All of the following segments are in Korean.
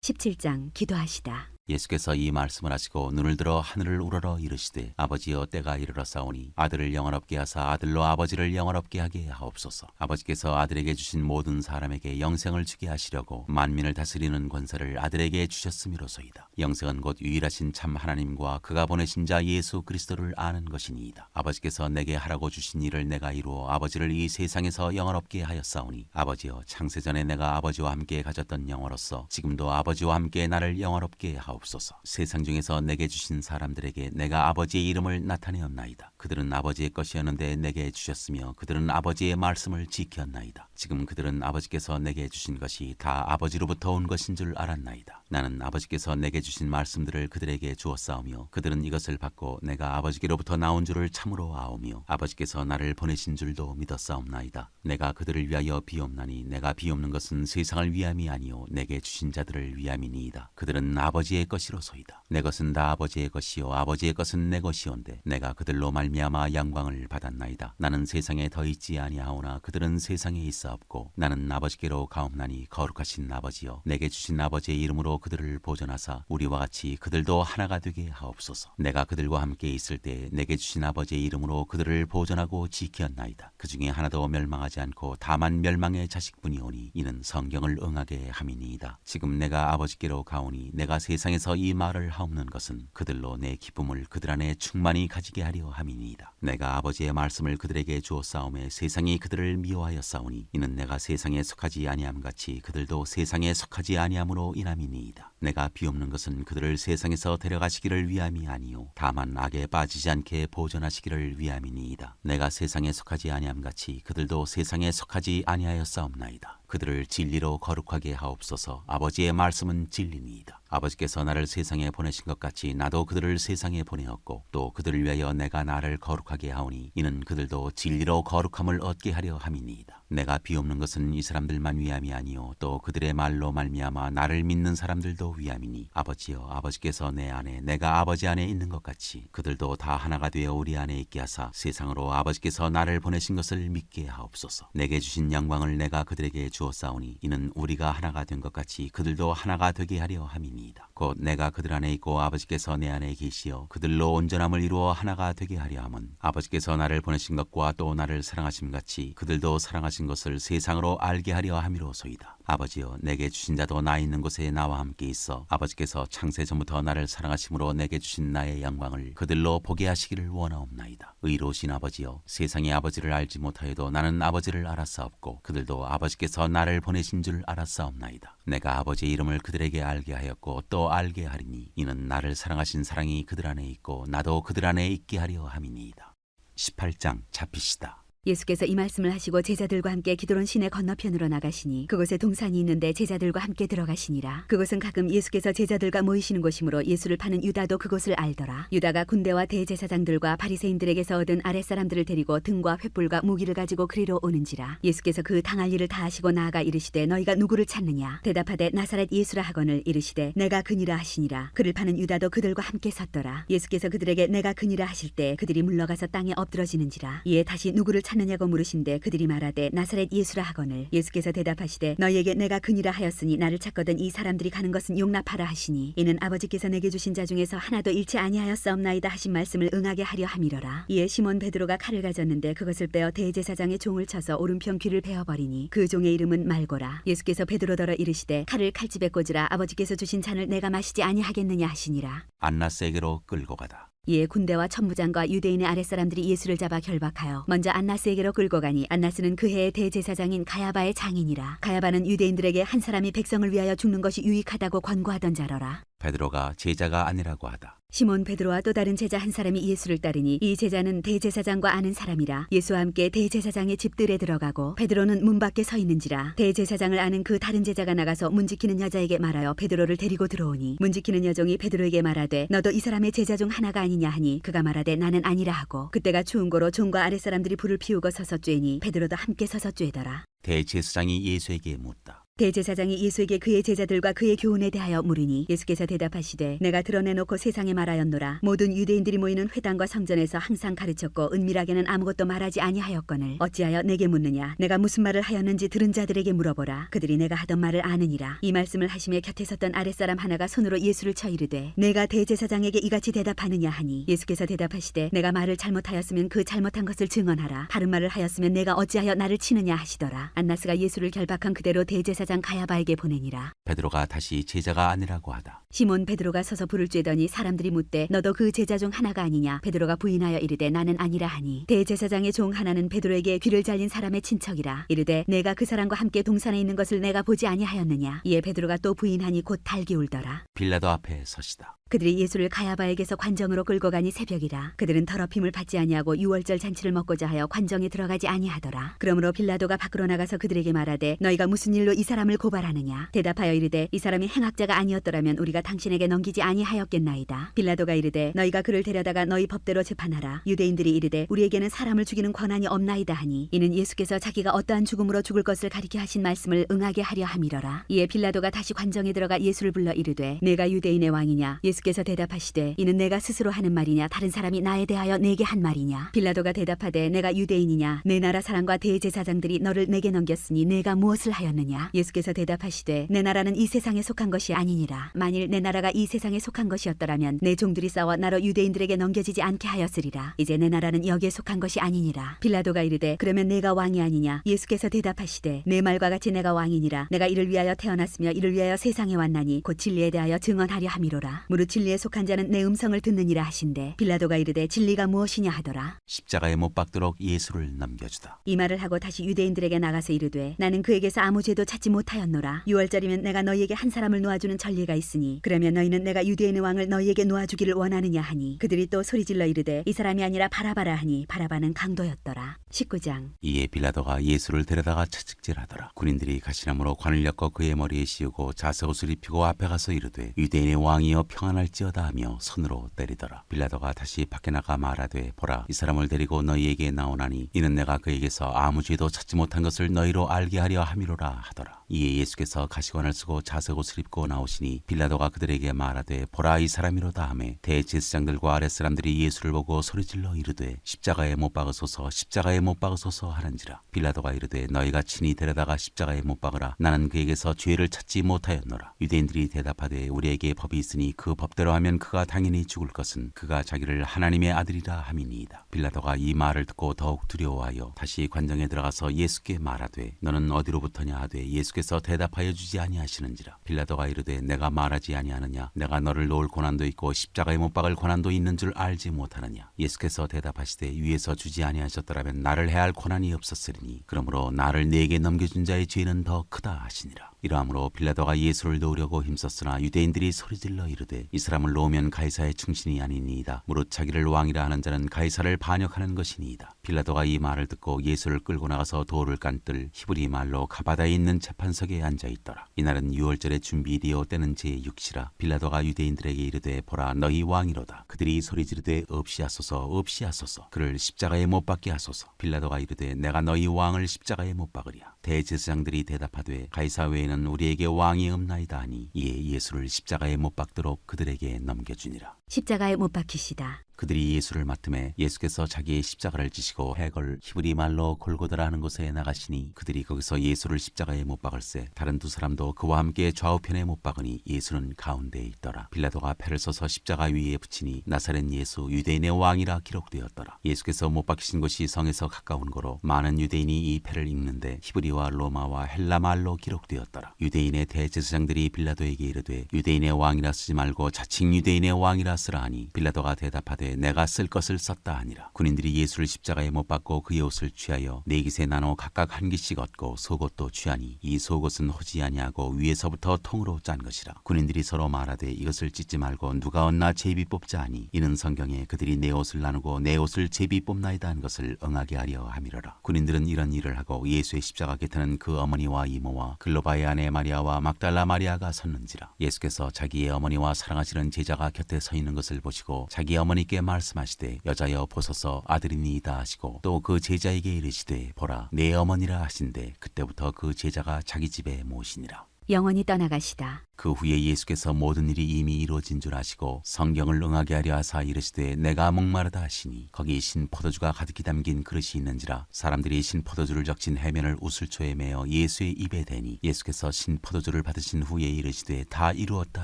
17장 기도하시다. 예수께서 이 말씀을 하시고 눈을 들어 하늘을 우러러 이르시되 아버지여 때가 이르렀사오니 아들을 영원롭게 하사 아들로 아버지를 영원롭게 하게 하옵소서. 아버지께서 아들에게 주신 모든 사람에게 영생을 주게 하시려고 만민을 다스리는 권세를 아들에게 주셨음이로소이다. 영생은 곧 유일하신 참 하나님과 그가 보내신 자 예수 그리스도를 아는 것이니이다. 아버지께서 내게 하라고 주신 일을 내가 이루어 아버지를 이 세상에서 영원롭게 하였사오니 아버지여 창세전에 내가 아버지와 함께 가졌던 영화로서 지금도 아버지와 함께 나를 영원롭게 하옵소서. 세상 중에서 내게 주신 사람들에게 내가 아버지의 이름을 나타내었나이다. 그들은 아버지의 것이었는데 내게 주셨으며 그들은 아버지의 말씀을 지켰나이다. 지금 그들은 아버지께서 내게 주신 것이 다 아버지로부터 온 것인 줄 알았나이다. 나는 아버지께서 내게 주신 말씀들을 그들에게 주었사오며 그들은 이것을 받고 내가 아버지께로부터 나온 줄을 참으로 아오며 아버지께서 나를 보내신 줄도 믿었사옵나이다. 내가 그들을 위하여 비옵나니 내가 비옵는 것은 세상을 위함이 아니요 내게 주신 자들을 위함이니이다. 그들은 아버지의 것이로소이다. 내 것은 다 아버지의 것이요 아버지의 것은 내 것이온데 내가 그들로 말미암아 영광을 받았나이다. 나는 세상에 더 있지 아니하오나 그들은 세상에 있사옵고 나는 아버지께로 가옵나니 거룩하신 아버지여 내게 주신 아버지의 이름으로 그들을 보존하사 우리와 같이 그들도 하나가 되게 하옵소서. 내가 그들과 함께 있을 때 내게 주신 아버지의 이름으로 그들을 보존하고 지켰나이다. 그 중에 하나도 멸망하지 않고 다만 멸망의 자식뿐이오니 이는 성경을 응하게 함이니이다. 지금 내가 아버지께로 가오니 내가 세상에서 이 말을 하옵는 것은 그들로 내 기쁨을 그들 안에 충만히 가지게 하려 함이니이다. 내가 아버지의 말씀을 그들에게 주었사오매 세상이 그들을 미워하였사오니 이는 내가 세상에 속하지 아니함 같이 그들도 세상에 속하지 아니함으로 인함이니이다. 내가 비옵는 것은 그들을 세상에서 데려가시기를 위함이 아니요 다만 악에 빠지지 않게 보존하시기를 위함이니이다. 내가 세상에 속하지 아니함 같이 그들도 세상에 속하지 아니하였사옵나이다. 그들을 진리로 거룩하게 하옵소서. 아버지의 말씀은 진리니이다. 아버지께서 나를 세상에 보내신 것 같이 나도 그들을 세상에 보내었고 또 그들을 위하여 내가 나를 거룩하게 하오니 이는 그들도 진리로 거룩함을 얻게 하려 함이니이다. 내가 비옵는 것은 이 사람들만 위함이 아니요 또 그들의 말로 말미암아 나를 믿는 사람들도 위함이니 아버지여 아버지께서 내 안에 내가 아버지 안에 있는 것 같이 그들도 다 하나가 되어 우리 안에 있게 하사 세상으로 아버지께서 나를 보내신 것을 믿게 하옵소서. 내게 주신 영광을 내가 그들에게 주었사오니 이는 우리가 하나가 된 것 같이 그들도 하나가 되게 하려 함이니이다. 곧 내가 그들 안에 있고 아버지께서 내 안에 계시어 그들로 온전함을 이루어 하나가 되게 하려 함은 아버지께서 나를 보내신 것과 또 나를 사랑하심 같이 그들도 사랑하신 것을 세상으로 알게 하려 함이로소이다. 아버지여 내게 주신 자도 나 있는 곳에 나와 함께 있어 아버지께서 창세 전부터 나를 사랑하심으로 내게 주신 나의 영광을 그들로 보게 하시기를 원하옵나이다. 의로우신 아버지여 세상의 아버지를 알지 못하여도 나는 아버지를 알았사옵고 그들도 아버지께서 나를 보내신 줄 알았사옵나이다. 내가 아버지의 이름을 그들에게 알게 하였고 또 알게 하리니 이는 나를 사랑하신 사랑이 그들 안에 있고 나도 그들 안에 있게 하려 함이니이다. 18장 잡히시다. 예수께서 이 말씀을 하시고 제자들과 함께 기드론 시내 건너편으로 나가시니 그곳에 동산이 있는데 제자들과 함께 들어가시니라. 그곳은 가끔 예수께서 제자들과 모이시는 곳이므로 예수를 파는 유다도 그곳을 알더라. 유다가 군대와 대제사장들과 바리새인들에게서 얻은 아랫사람들을 데리고 등과 횃불과 무기를 가지고 그리로 오는지라. 예수께서 그 당할 일을 다 하시고 나아가 이르시되 너희가 누구를 찾느냐. 대답하되 나사렛 예수라 하거늘 이르시되 내가 그니라 하시니라. 그를 파는 유다도 그들과 함께 섰더라. 예수께서 그들에게 내가 그니라 하실 때 그들이 물러가서 땅에 엎드러지는지라. 이에 다시 누구를 찾느냐고 물으신데 그들이 말하되 나사렛 예수라 하거늘 예수께서 대답하시되 너희에게 내가 그니라 하였으니 나를 찾거든 이 사람들이 가는 것은 용납하라 하시니 이는 아버지께서 내게 주신 자 중에서 하나도 잃지 아니하였사옵나이다 하신 말씀을 응하게 하려 함이로라. 이에 시몬 베드로가 칼을 가졌는데 그것을 빼어 대제사장의 종을 쳐서 오른편 귀를 베어버리니 그 종의 이름은 말고라. 예수께서 베드로더러 이르시되 칼을 칼집에 꽂으라. 아버지께서 주신 잔을 내가 마시지 아니하겠느냐 하시니라. 안나스에게로 끌고 가다. 이에 군대와 천부장과 유대인의 아랫사람들이 예수를 잡아 결박하여 먼저 안나스에게로 끌고 가니 안나스는 그 해의 대제사장인 가야바의 장인이라. 가야바는 유대인들에게 한 사람이 백성을 위하여 죽는 것이 유익하다고 권고하던 자로라. 베드로가 제자가 아니라고 하다. 시몬 베드로와 또 다른 제자 한 사람이 예수를 따르니 이 제자는 대제사장과 아는 사람이라. 예수와 함께 대제사장의 집들에 들어가고 베드로는 문 밖에 서 있는지라. 대제사장을 아는 그 다른 제자가 나가서 문 지키는 여자에게 말하여 베드로를 데리고 들어오니 문 지키는 여종이 베드로에게 말하되 너도 이 사람의 제자 중 하나가 아니냐 하니 그가 말하되 나는 아니라 하고 그때가 추운 고로 종과 아랫사람들이 불을 피우고 서서 쬐니 베드로도 함께 서서 쬐더라. 대제사장이 예수에게 묻다. 대제사장이 예수에게 그의 제자들과 그의 교훈에 대하여 물으니 예수께서 대답하시되 내가 드러내놓고 세상에 말하였노라. 모든 유대인들이 모이는 회당과 성전에서 항상 가르쳤고 은밀하게는 아무것도 말하지 아니하였거늘 어찌하여 내게 묻느냐. 내가 무슨 말을 하였는지 들은 자들에게 물어보라. 그들이 내가 하던 말을 아느니라. 이 말씀을 하시며 곁에 섰던 아랫사람 하나가 손으로 예수를 쳐 이르되 내가 대제사장에게 이같이 대답하느냐 하니 예수께서 대답하시되 내가 말을 잘못하였으면 그 잘못한 것을 증언하라. 바른 말을 하였으면 내가 어찌하여 나를 치느냐 하시더라. 안나스가 예수를 결박한 그대로 대제사장 가야바에게 보내니라. 베드로가 다시 제자가 아니라고 하다. 시몬 베드로가 서서 불을 쬐더니 사람들이 묻되 너도 그 제자 중 하나가 아니냐. 베드로가 부인하여 이르되 나는 아니라 하니 대제사장의 종 하나는 베드로에게 귀를 잘린 사람의 친척이라. 이르되 내가 그 사람과 함께 동산에 있는 것을 내가 보지 아니하였느냐. 이에 베드로가 또 부인하니 곧 달기 울더라. 빌라도 앞에 서시다. 그들이 예수를 가야바에게서 관정으로 끌고 가니 새벽이라. 그들은 더럽힘을 받지 아니하고 유월절 잔치를 먹고자 하여 관정에 들어가지 아니하더라. 그러므로 빌라도가 밖으로 나가서 그들에게 말하되 너희가 무슨 일로 이 사람을 고발하느냐. 대답하여 이르되 이 사람이 행악자가 아니었더라면 우리가 당신에게 넘기지 아니하였겠나이다. 빌라도가 이르되 너희가 그를 데려다가 너희 법대로 재판하라. 유대인들이 이르되 우리에게는 사람을 죽이는 권한이 없나이다 하니 이는 예수께서 자기가 어떠한 죽음으로 죽을 것을 가리켜 하신 말씀을 응하게 하려 함이러라. 이에 빌라도가 다시 관정에 들어가 예수를 불러 이르되 내가 유대인의 왕이냐. 예수께서 대답하시되 이는 내가 스스로 하는 말이냐 다른 사람이 나에 대하여 내게 한 말이냐. 빌라도가 대답하되 내가 유대인이냐. 내 나라 사람과 대제사장들이 너를 내게 넘겼으니 내가 무엇을 하였느냐. 예수께서 대답하시되 내 나라는 이 세상에 속한 것이 아니니라. 만일 내 나라가 이 세상에 속한 것이었더라면 내 종들이 싸워 나로 유대인들에게 넘겨지지 않게 하였으리라. 이제 내 나라는 여기에 속한 것이 아니니라. 빌라도가 이르되 그러면 내가 왕이 아니냐. 예수께서 대답하시되 내 말과 같이 내가 왕이니라. 내가 이를 위하여 태어났으며 이를 위하여 세상에 왔나니 곧 진리에 대하여 증언하려 함이로라. 무릇 진리에 속한 자는 내 음성을 듣느니라 하신대. 빌라도가 이르되 진리가 무엇이냐 하더라. 십자가에 못 박도록 예수를 넘겨주다. 이 말을 하고 다시 유대인들에게 나가서 이르되 나는 그에게서 아무 죄도 찾지 못하였노라. 유월절이면 내가 너희에게 한 사람을 놓아주는 전례가 있으니 그러면 너희는 내가 유대인의 왕을 너희에게 놓아주기를 원하느냐 하니 그들이 또 소리질러 이르되 이 사람이 아니라 바라바라 하니 바라바는 강도였더라. 19장. 이에 빌라도가 예수를 데려다가 채찍질하더라. 군인들이 가시나무로 관을 엮어 그의 머리에 씌우고 자색옷을 입히고 앞에 가서 이르되 유대인의 왕이여 평안할지어다 하며 손으로 때리더라. 빌라도가 다시 밖에 나가 말하되 보라 이 사람을 데리고 너희에게 나오나니 이는 내가 그에게서 아무 죄도 찾지 못한 것을 너희로 알게 하려 함이로라 하더라. 이에 예수께서 가시관을 쓰고 자색옷을 입고 나오시니 빌라도가 그들에게 말하되 보라 이 사람이로다 하매 대제사장들과 아랫사람들이 예수를 보고 소리질러 이르되 십자가에 못 박으소서 십자가에 못 박으소서 하는지라. 빌라도가 이르되 너희가 친히 데려다가 십자가에 못 박으라. 나는 그에게서 죄를 찾지 못하였노라. 유대인들이 대답하되 우리에게 법이 있으니 그 법대로 하면 그가 당연히 죽을 것은 그가 자기를 하나님의 아들이라 함이니이다. 빌라도가 이 말을 듣고 더욱 두려워하여 다시 관정에 들어가서 예수께 말하되 너는 어디로부터냐 하되 예수께서 대답하여 주지 아니하시는지라. 빌라도가 이르되 내가 말하지 아니하느냐. 내가 너를 놓을 고난도 있고 십자가에 못 박을 고난도 있는 줄 알지 못하느냐. 예수께서 대답하시되 위에서 주지 아니하셨더라면 나를 해할 고난이 없었으리니 그러므로 나를 네게 넘겨준 자의 죄는 더 크다 하시니라. 이러함으로 빌라도가 예수를 놓으려고 힘썼으나 유대인들이 소리질러 이르되 이 사람을 놓으면 가이사의 충신이 아니니이다. 무릇 자기를 왕이라 하는 자는 가이사를 반역하는 것이니이다. 빌라도가 이 말을 듣고 예수를 끌고 나가서 돌을 깐뜰 히브리 말로 가바다에 있는 재판석에 앉아있더라. 이날은 유월절의 준비되어 때는 제6시라. 빌라도가 유대인들에게 이르되 보라 너희 왕이로다. 그들이 소리지르되 없이하소서 없이하소서 그를 십자가에 못 박게 하소서. 빌라도가 이르되 내가 너희 왕을 십자가에 못 박으랴. 대제사장들이 대답하되 가이사 외에는 우리에게 왕이 없나이다 하니 이에 예수를 십자가에 못 박도록 그들에게 넘겨주니라. 십자가에 못 박히시다. 그들이 예수를 맡음에 예수께서 자기의 십자가를 지시고 해걸 히브리 말로 골고다라 하는 곳에 나가시니 그들이 거기서 예수를 십자가에 못 박을새 다른 두 사람도 그와 함께 좌우편에 못 박으니 예수는 가운데에 있더라. 빌라도가 패를 써서 십자가 위에 붙이니 나사렛 예수 유대인의 왕이라 기록되었더라. 예수께서 못 박히신 곳이 성에서 가까운 거로 많은 유대인이 이 패를 읽는데 히브리와 로마와 헬라 말로 기록되었더라. 유대인의 대제사장들이 빌라도에게 이르되 유대인의 왕이라 쓰지 말고 자칭 유대인의 왕이라 쓰라 하니 빌라도가 대답하되 내가 쓸 것을 썼다 하니라. 군인들이 예수를 십자가에 못 박고 그의 옷을 취하여 네 깃에 나눠 각각 한 깃씩 얻고 속옷도 취하니 이 속옷은 호지 아니하고 위에서부터 통으로 짠 것이라. 군인들이 서로 말하되 이것을 찢지 말고 누가 얻나 제비 뽑자 하니 이는 성경에 그들이 내 옷을 나누고 내 옷을 제비 뽑나이다 한 것을 응하게 하려 함이로라. 군인들은 이런 일을 하고 예수의 십자가 곁에는 그 어머니와 이모와 글로바의 아내 마리아와 막달라 마리아가 섰는지라. 예수께서 자기의 어머니와 사랑하시는 제자가 곁에 서 있는 것을 보시고 자기 어머니께 함께 말씀하시되 여자여 보소서 아들이니이다 하시고 또 그 제자에게 이르시되 보라 내 어머니라 하신대 그때부터 그 제자가 자기 집에 모시니라. 영원히 떠나가시다. 그 후에 예수께서 모든 일이 이미 이루어진 줄 아시고 성경을 응하게 하려 하사 이르시되 내가 목마르다 하시니 거기 신 포도주가 가득히 담긴 그릇이 있는지라 사람들이 신 포도주를 적신 해면을 우슬초에 매어 예수의 입에 대니 예수께서 신 포도주를 받으신 후에 이르시되 다 이루었다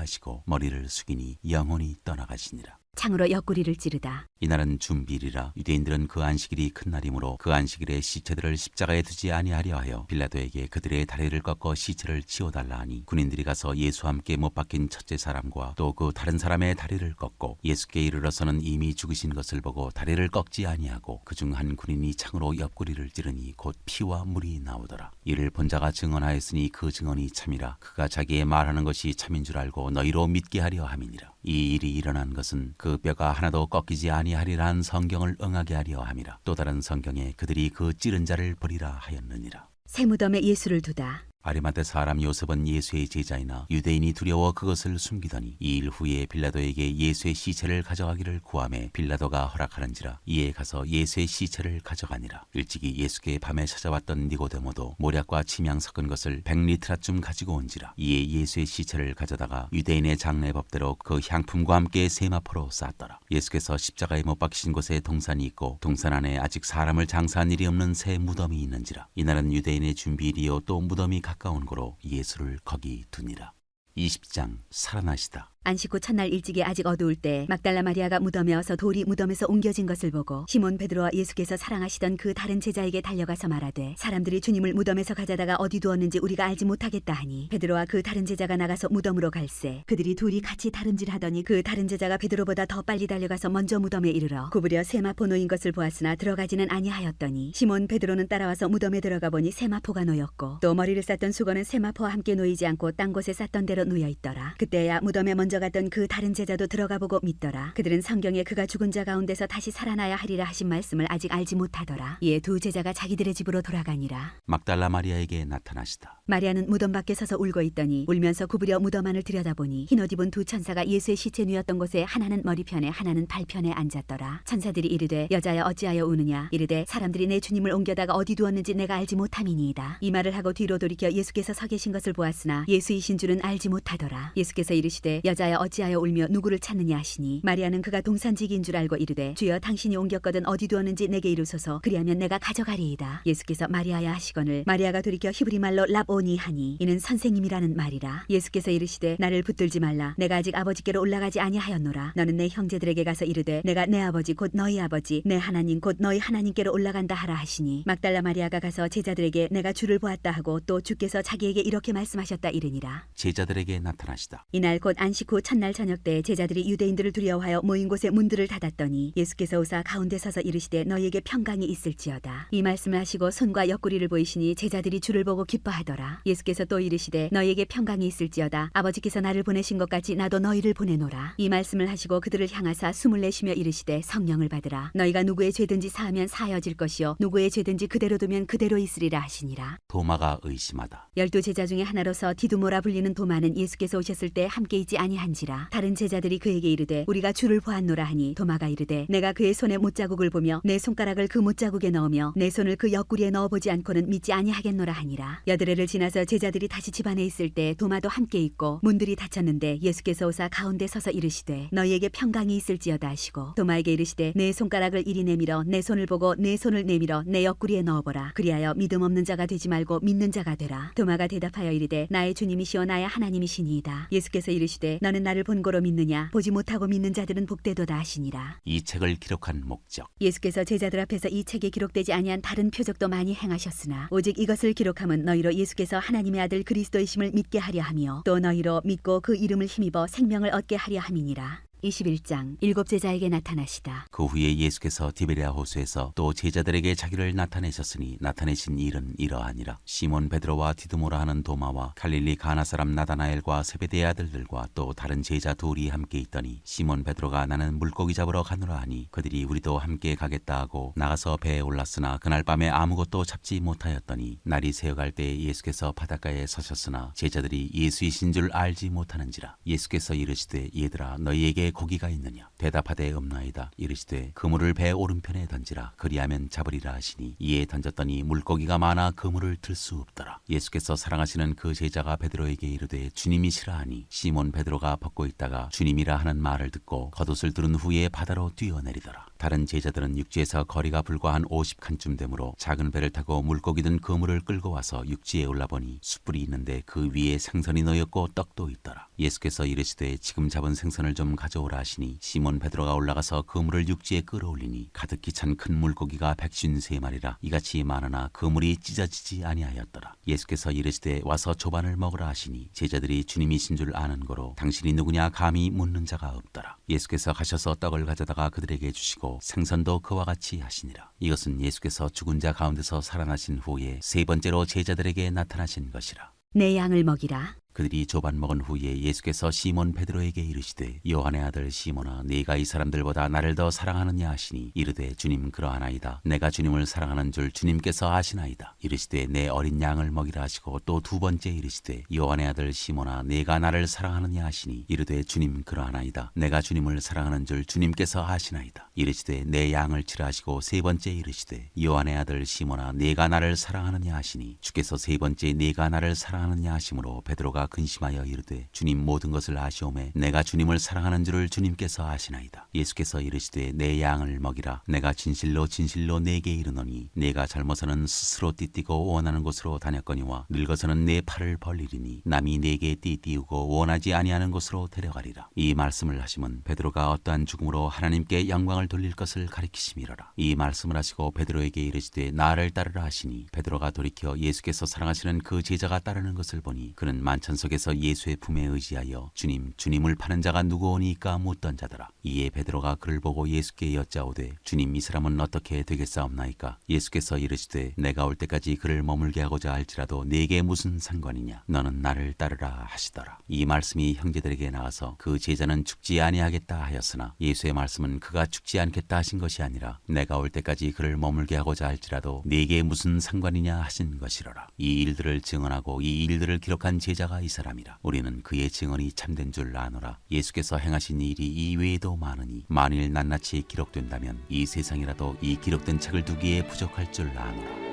하시고 머리를 숙이니 영원히 떠나가시니라. 창으로 옆구리를 찌르다. 이날은 준비일이라 유대인들은 그 안식일이 큰 날이므로 그 안식일에 시체들을 십자가에 두지 아니하려 하여 빌라도에게 그들의 다리를 꺾어 시체를 치워달라 하니 군인들이 가서 예수와 함께 못 박힌 첫째 사람과 또 그 다른 사람의 다리를 꺾고 예수께 이르러서는 이미 죽으신 것을 보고 다리를 꺾지 아니하고 그중 한 군인이 창으로 옆구리를 찌르니 곧 피와 물이 나오더라. 이를 본 자가 증언하였으니 그 증언이 참이라. 그가 자기의 말하는 것이 참인 줄 알고 너희로 믿게 하려 함이니라. 이 일이 일어난 것은 그 뼈가 하나도 꺾이지 아니하리란 성경을 응하게 하려 함이라. 또 다른 성경에 그들이 그 찌른 자를 버리라 하였느니라. 새 무덤에 예수를 두다. 아리마대 사람 요셉은 예수의 제자이나 유대인이 두려워 그것을 숨기더니 이 일 후에 빌라도에게 예수의 시체를 가져가기를 구하매 빌라도가 허락하는지라. 이에 가서 예수의 시체를 가져가니라. 일찍이 예수께 밤에 찾아왔던 니고데모도 모략과 침향 섞은 것을 100리트라쯤 가지고 온지라. 이에 예수의 시체를 가져다가 유대인의 장례법대로 그 향품과 함께 세마포로 쌌더라. 예수께서 십자가에 못 박히신 곳에 동산이 있고 동산 안에 아직 사람을 장사한 일이 없는 새 무덤이 있는지라. 이날은 유대인의 준비일이요 또 무덤이 가까운 고로 예수를 거기 두니라. 20장 살아나시다. 안식 후 첫날 일찍이 아직 어두울 때 막달라 마리아가 무덤에 와서 돌이 무덤에서 옮겨진 것을 보고 시몬 베드로와 예수께서 사랑하시던 그 다른 제자에게 달려가서 말하되 사람들이 주님을 무덤에서 가져다가 어디 두었는지 우리가 알지 못하겠다 하니 베드로와 그 다른 제자가 나가서 무덤으로 갈새 그들이 둘이 같이 다름질하더니 그 다른 제자가 베드로보다 더 빨리 달려가서 먼저 무덤에 이르러 구부려 세마포 놓인 것을 보았으나 들어가지는 아니하였더니 시몬 베드로는 따라와서 무덤에 들어가 보니 세마포가 놓였고 또 머리를 쌌던 수건은 세마포와 함께 놓이지 않고 딴 곳에 쌌던 대로 놓여 있더라. 그때야 무덤에 먼저 갔던 그 다른 제자도 들어가 보고 믿더라. 그들은 성경에 그가 죽은 자 가운데서 다시 살아나야 하리라 하신 말씀을 아직 알지 못하더라. 이에 두 제자가 자기들의 집으로 돌아가니라. 막달라 마리아에게 나타나시다. 마리아는 무덤 밖에 서서 울고 있더니 울면서 구부려 무덤 안을 들여다보니 흰옷 입은 두 천사가 예수의 시체 누였던 곳에 하나는 머리편에 하나는 발편에 앉았더라. 천사들이 이르되 여자여 어찌하여 우느냐. 이르되 사람들이 내 주님을 옮겨다가 어디 두었는지 내가 알지 못함이니이다. 이 말을 하고 뒤로 돌이켜 예수께서 서 계신 것을 보았으나 예수이신 줄은 알지 못하더라. 예수께서 이르시되 여자여 어찌하여 울며 누구를 찾느냐 하시니 마리아는 그가 동산지기인 줄 알고 이르되 주여 당신이 옮겼거든 어디 두었는지 내게 이루소서 그리하면 내가 가져가리이다. 예수께서 마리아야 하시거늘 마리아가 돌이켜 히브리 말로 라보니 하니 이는 선생님이라는 말이라. 예수께서 이르시되 나를 붙들지 말라. 내가 아직 아버지께로 올라가지 아니하였노라. 너는 내 형제들에게 가서 이르되 내가 내 아버지 곧 너희 아버지 내 하나님 곧 너희 하나님께로 올라간다 하라 하시니 막달라 마리아가 가서 제자들에게 내가 주를 보았다 하고 또 주께서 자기에게 이렇게 말씀하셨다 이르니라. 제자들에게 나타나시다. 이날 곧 안식 후 첫날 저녁 때 제자들이 유대인들을 두려워하여 모인 곳에 문들을 닫았더니 예수께서 오사 가운데 서서 이르시되 너희에게 평강이 있을지어다. 이 말씀을 하시고 손과 옆구리를 보이시니 제자들이 주를 보고 기뻐하더라. 예수께서 또 이르시되 너희에게 평강이 있을지어다. 아버지께서 나를 보내신 것 같이 나도 너희를 보내노라. 이 말씀을 하시고 그들을 향하사 숨을 내쉬며 이르시되 성령을 받으라. 너희가 누구의 죄든지 사하면 사하여질 것이요 누구의 죄든지 그대로 두면 그대로 있으리라 하시니라. 도마가 의심하다. 12 제자 중에 하나로서 디두모라 불리는 도마는 예수께서 오셨을 때 함께 있지 아니한지라. 다른 제자들이 그에게 이르되 우리가 주를 보았노라 하니 도마가 이르되 내가 그의 손에 못자국을 보며 내 손가락을 그 못자국에 넣으며 내 손을 그 옆구리에 넣어보지 않고는 믿지 아니하겠노라 하니라. 여드레를 지나서 제자들이 다시 집안에 있을 때 도마도 함께 있고 문들이 닫혔는데 예수께서 오사 가운데 서서 이르시되 너희에게 평강이 있을지어다 하시고 도마에게 이르시되 내 손가락을 이리 내밀어 내 손을 보고 내 손을 내밀어 내 옆구리에 넣어보라. 그리하여 믿음 없는 자가 되지 말고 믿는 자가 되라. 도마가 대답하여 이르되 나의 주님이시여 나의 하나님이시니이다. 예수께서 이르시되 너는 나를 본고로 믿느냐. 보지 못하고 믿는 자들은 복되도다 하시니라. 이 책을 기록한 목적. 예수께서 제자들 앞에서 이 책에 기록되지 아니한 다른 표적도 많이 행하셨으나 오직 이것을 기록함은 너희로 예수께서 하나님의 아들 그리스도이심을 믿게 하려 하며 또 너희로 믿고 그 이름을 힘입어 생명을 얻게 하려 함이니라. 21장 일곱 제자에게 나타나시다. 그 후에 예수께서 디베랴 호수에서 또 제자들에게 자기를 나타내셨으니 나타내신 일은 이러하니라. 시몬 베드로와 디두모라 하는 도마와 갈릴리 가나 사람 나다나엘과 세베대의 아들들과 또 다른 제자 둘이 함께 있더니 시몬 베드로가 나는 물고기 잡으러 가노라 하니 그들이 우리도 함께 가겠다 하고 나가서 배에 올랐으나 그날 밤에 아무것도 잡지 못하였더니 날이 새어갈 때 예수께서 바닷가에 서셨으나 제자들이 예수이신 줄 알지 못하는지라. 예수께서 이르시되 얘들아 너희에게 고기가 있느냐? 대답하되 없나이다. 이르시되 그물을 배 오른편에 던지라. 그리하면 잡으리라 하시니 이에 던졌더니 물고기가 많아 그물을 들 수 없더라. 예수께서 사랑하시는 그 제자가 베드로에게 이르되 주님이시라 하니 시몬 베드로가 벗고 있다가 주님이라 하는 말을 듣고 겉옷을 두른 후에 바다로 뛰어내리더라. 다른 제자들은 육지에서 거리가 불과 한 50칸쯤 되므로 작은 배를 타고 물고기 든 그물을 끌고 와서 육지에 올라보니 숯불이 있는데 그 위에 생선이 놓였고 떡도 있더라. 예수께서 이르시되 지금 잡은 생선을 좀 가져오라 하시니 시몬 베드로가 올라가서 그물을 육지에 끌어올리니 가득히 찬 큰 물고기가 153마리라 이같이 많으나 그물이 찢어지지 아니하였더라. 예수께서 이르시되 와서 조반을 먹으라 하시니 제자들이 주님이신 줄 아는 거로 당신이 누구냐 감히 묻는 자가 없더라. 예수께서 가셔서 떡을 가져다가 그들에게 주시고 생선도 그와 같이 하시니라. 이것은 예수께서 죽은 자 가운데서 살아나신 후에 세 번째로 제자들에게 나타나신 것이라. 내 양을 먹이라. 그들이 조반 먹은 후에 예수께서 시몬 베드로에게 이르시되 요한의 아들 시몬아 네가 이 사람들보다 나를 더 사랑하느냐 하시니 이르되 주님 그러하나이다. 내가 주님을 사랑하는 줄 주님께서 아시나이다. 이르시되 내 어린 양을 먹이라 하시고 또 두 번째 이르시되 요한의 아들 시몬아 네가 나를 사랑하느냐 하시니 이르되 주님 그러하나이다. 내가 주님을 사랑하는 줄 주님께서 아시나이다. 이르시되 내 양을 치라 하시고 세 번째 이르시되 요한의 아들 시몬아 네가 나를 사랑하느냐 하시니 주께서 세 번째 네가 나를 사랑하느냐 하심으로 베드로가 근심하여 이르되 주님 모든 것을 아시오매 내가 주님을 사랑하는 줄을 주님께서 아시나이다. 예수께서 이르시되 내 양을 먹이라. 내가 진실로 진실로 네게 이르노니 네가 젊어서는 스스로 띠띠고 원하는 곳으로 다녔거니와 늙어서는 내 팔을 벌리리니 남이 네게 띠띠우고 원하지 아니하는 곳으로 데려가리라. 이 말씀을 하심은 베드로가 어떠한 죽음으로 하나님께 영광을 돌릴 것을 가리키심이로라. 이 말씀을 하시고 베드로에게 이르시되 나를 따르라 하시니 베드로가 돌이켜 예수께서 사랑하시는 그 제자가 따르는 것을 보니 그는 만천 속에서 예수의 품에 의지하여 주님을 파는 자가 누구오니까 묻던 자더라. 이에 베드로가 그를 보고 예수께 여짜오되 주님 이 사람은 어떻게 되겠사옵나이까? 예수께서 이르시되 내가 올 때까지 그를 머물게 하고자 할지라도 네게 무슨 상관이냐? 너는 나를 따르라 하시더라. 이 말씀이 형제들에게 나와서 그 제자는 죽지 아니하겠다 하였으나 예수의 말씀은 그가 죽지 않겠다 하신 것이 아니라 내가 올 때까지 그를 머물게 하고자 할지라도 네게 무슨 상관이냐 하신 것이로라. 이 일들을 증언하고 이 일들을 기록한 제자가 이 사람이라. 우리는 그의 증언이 참된 줄 아노라. 예수께서 행하신 일이 이 외에도 많으니 만일 낱낱이 기록된다면 이 세상이라도 이 기록된 책을 두기에 부족할 줄 아노라.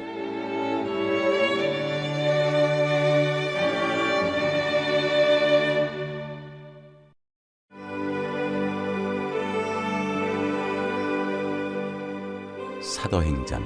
사도행전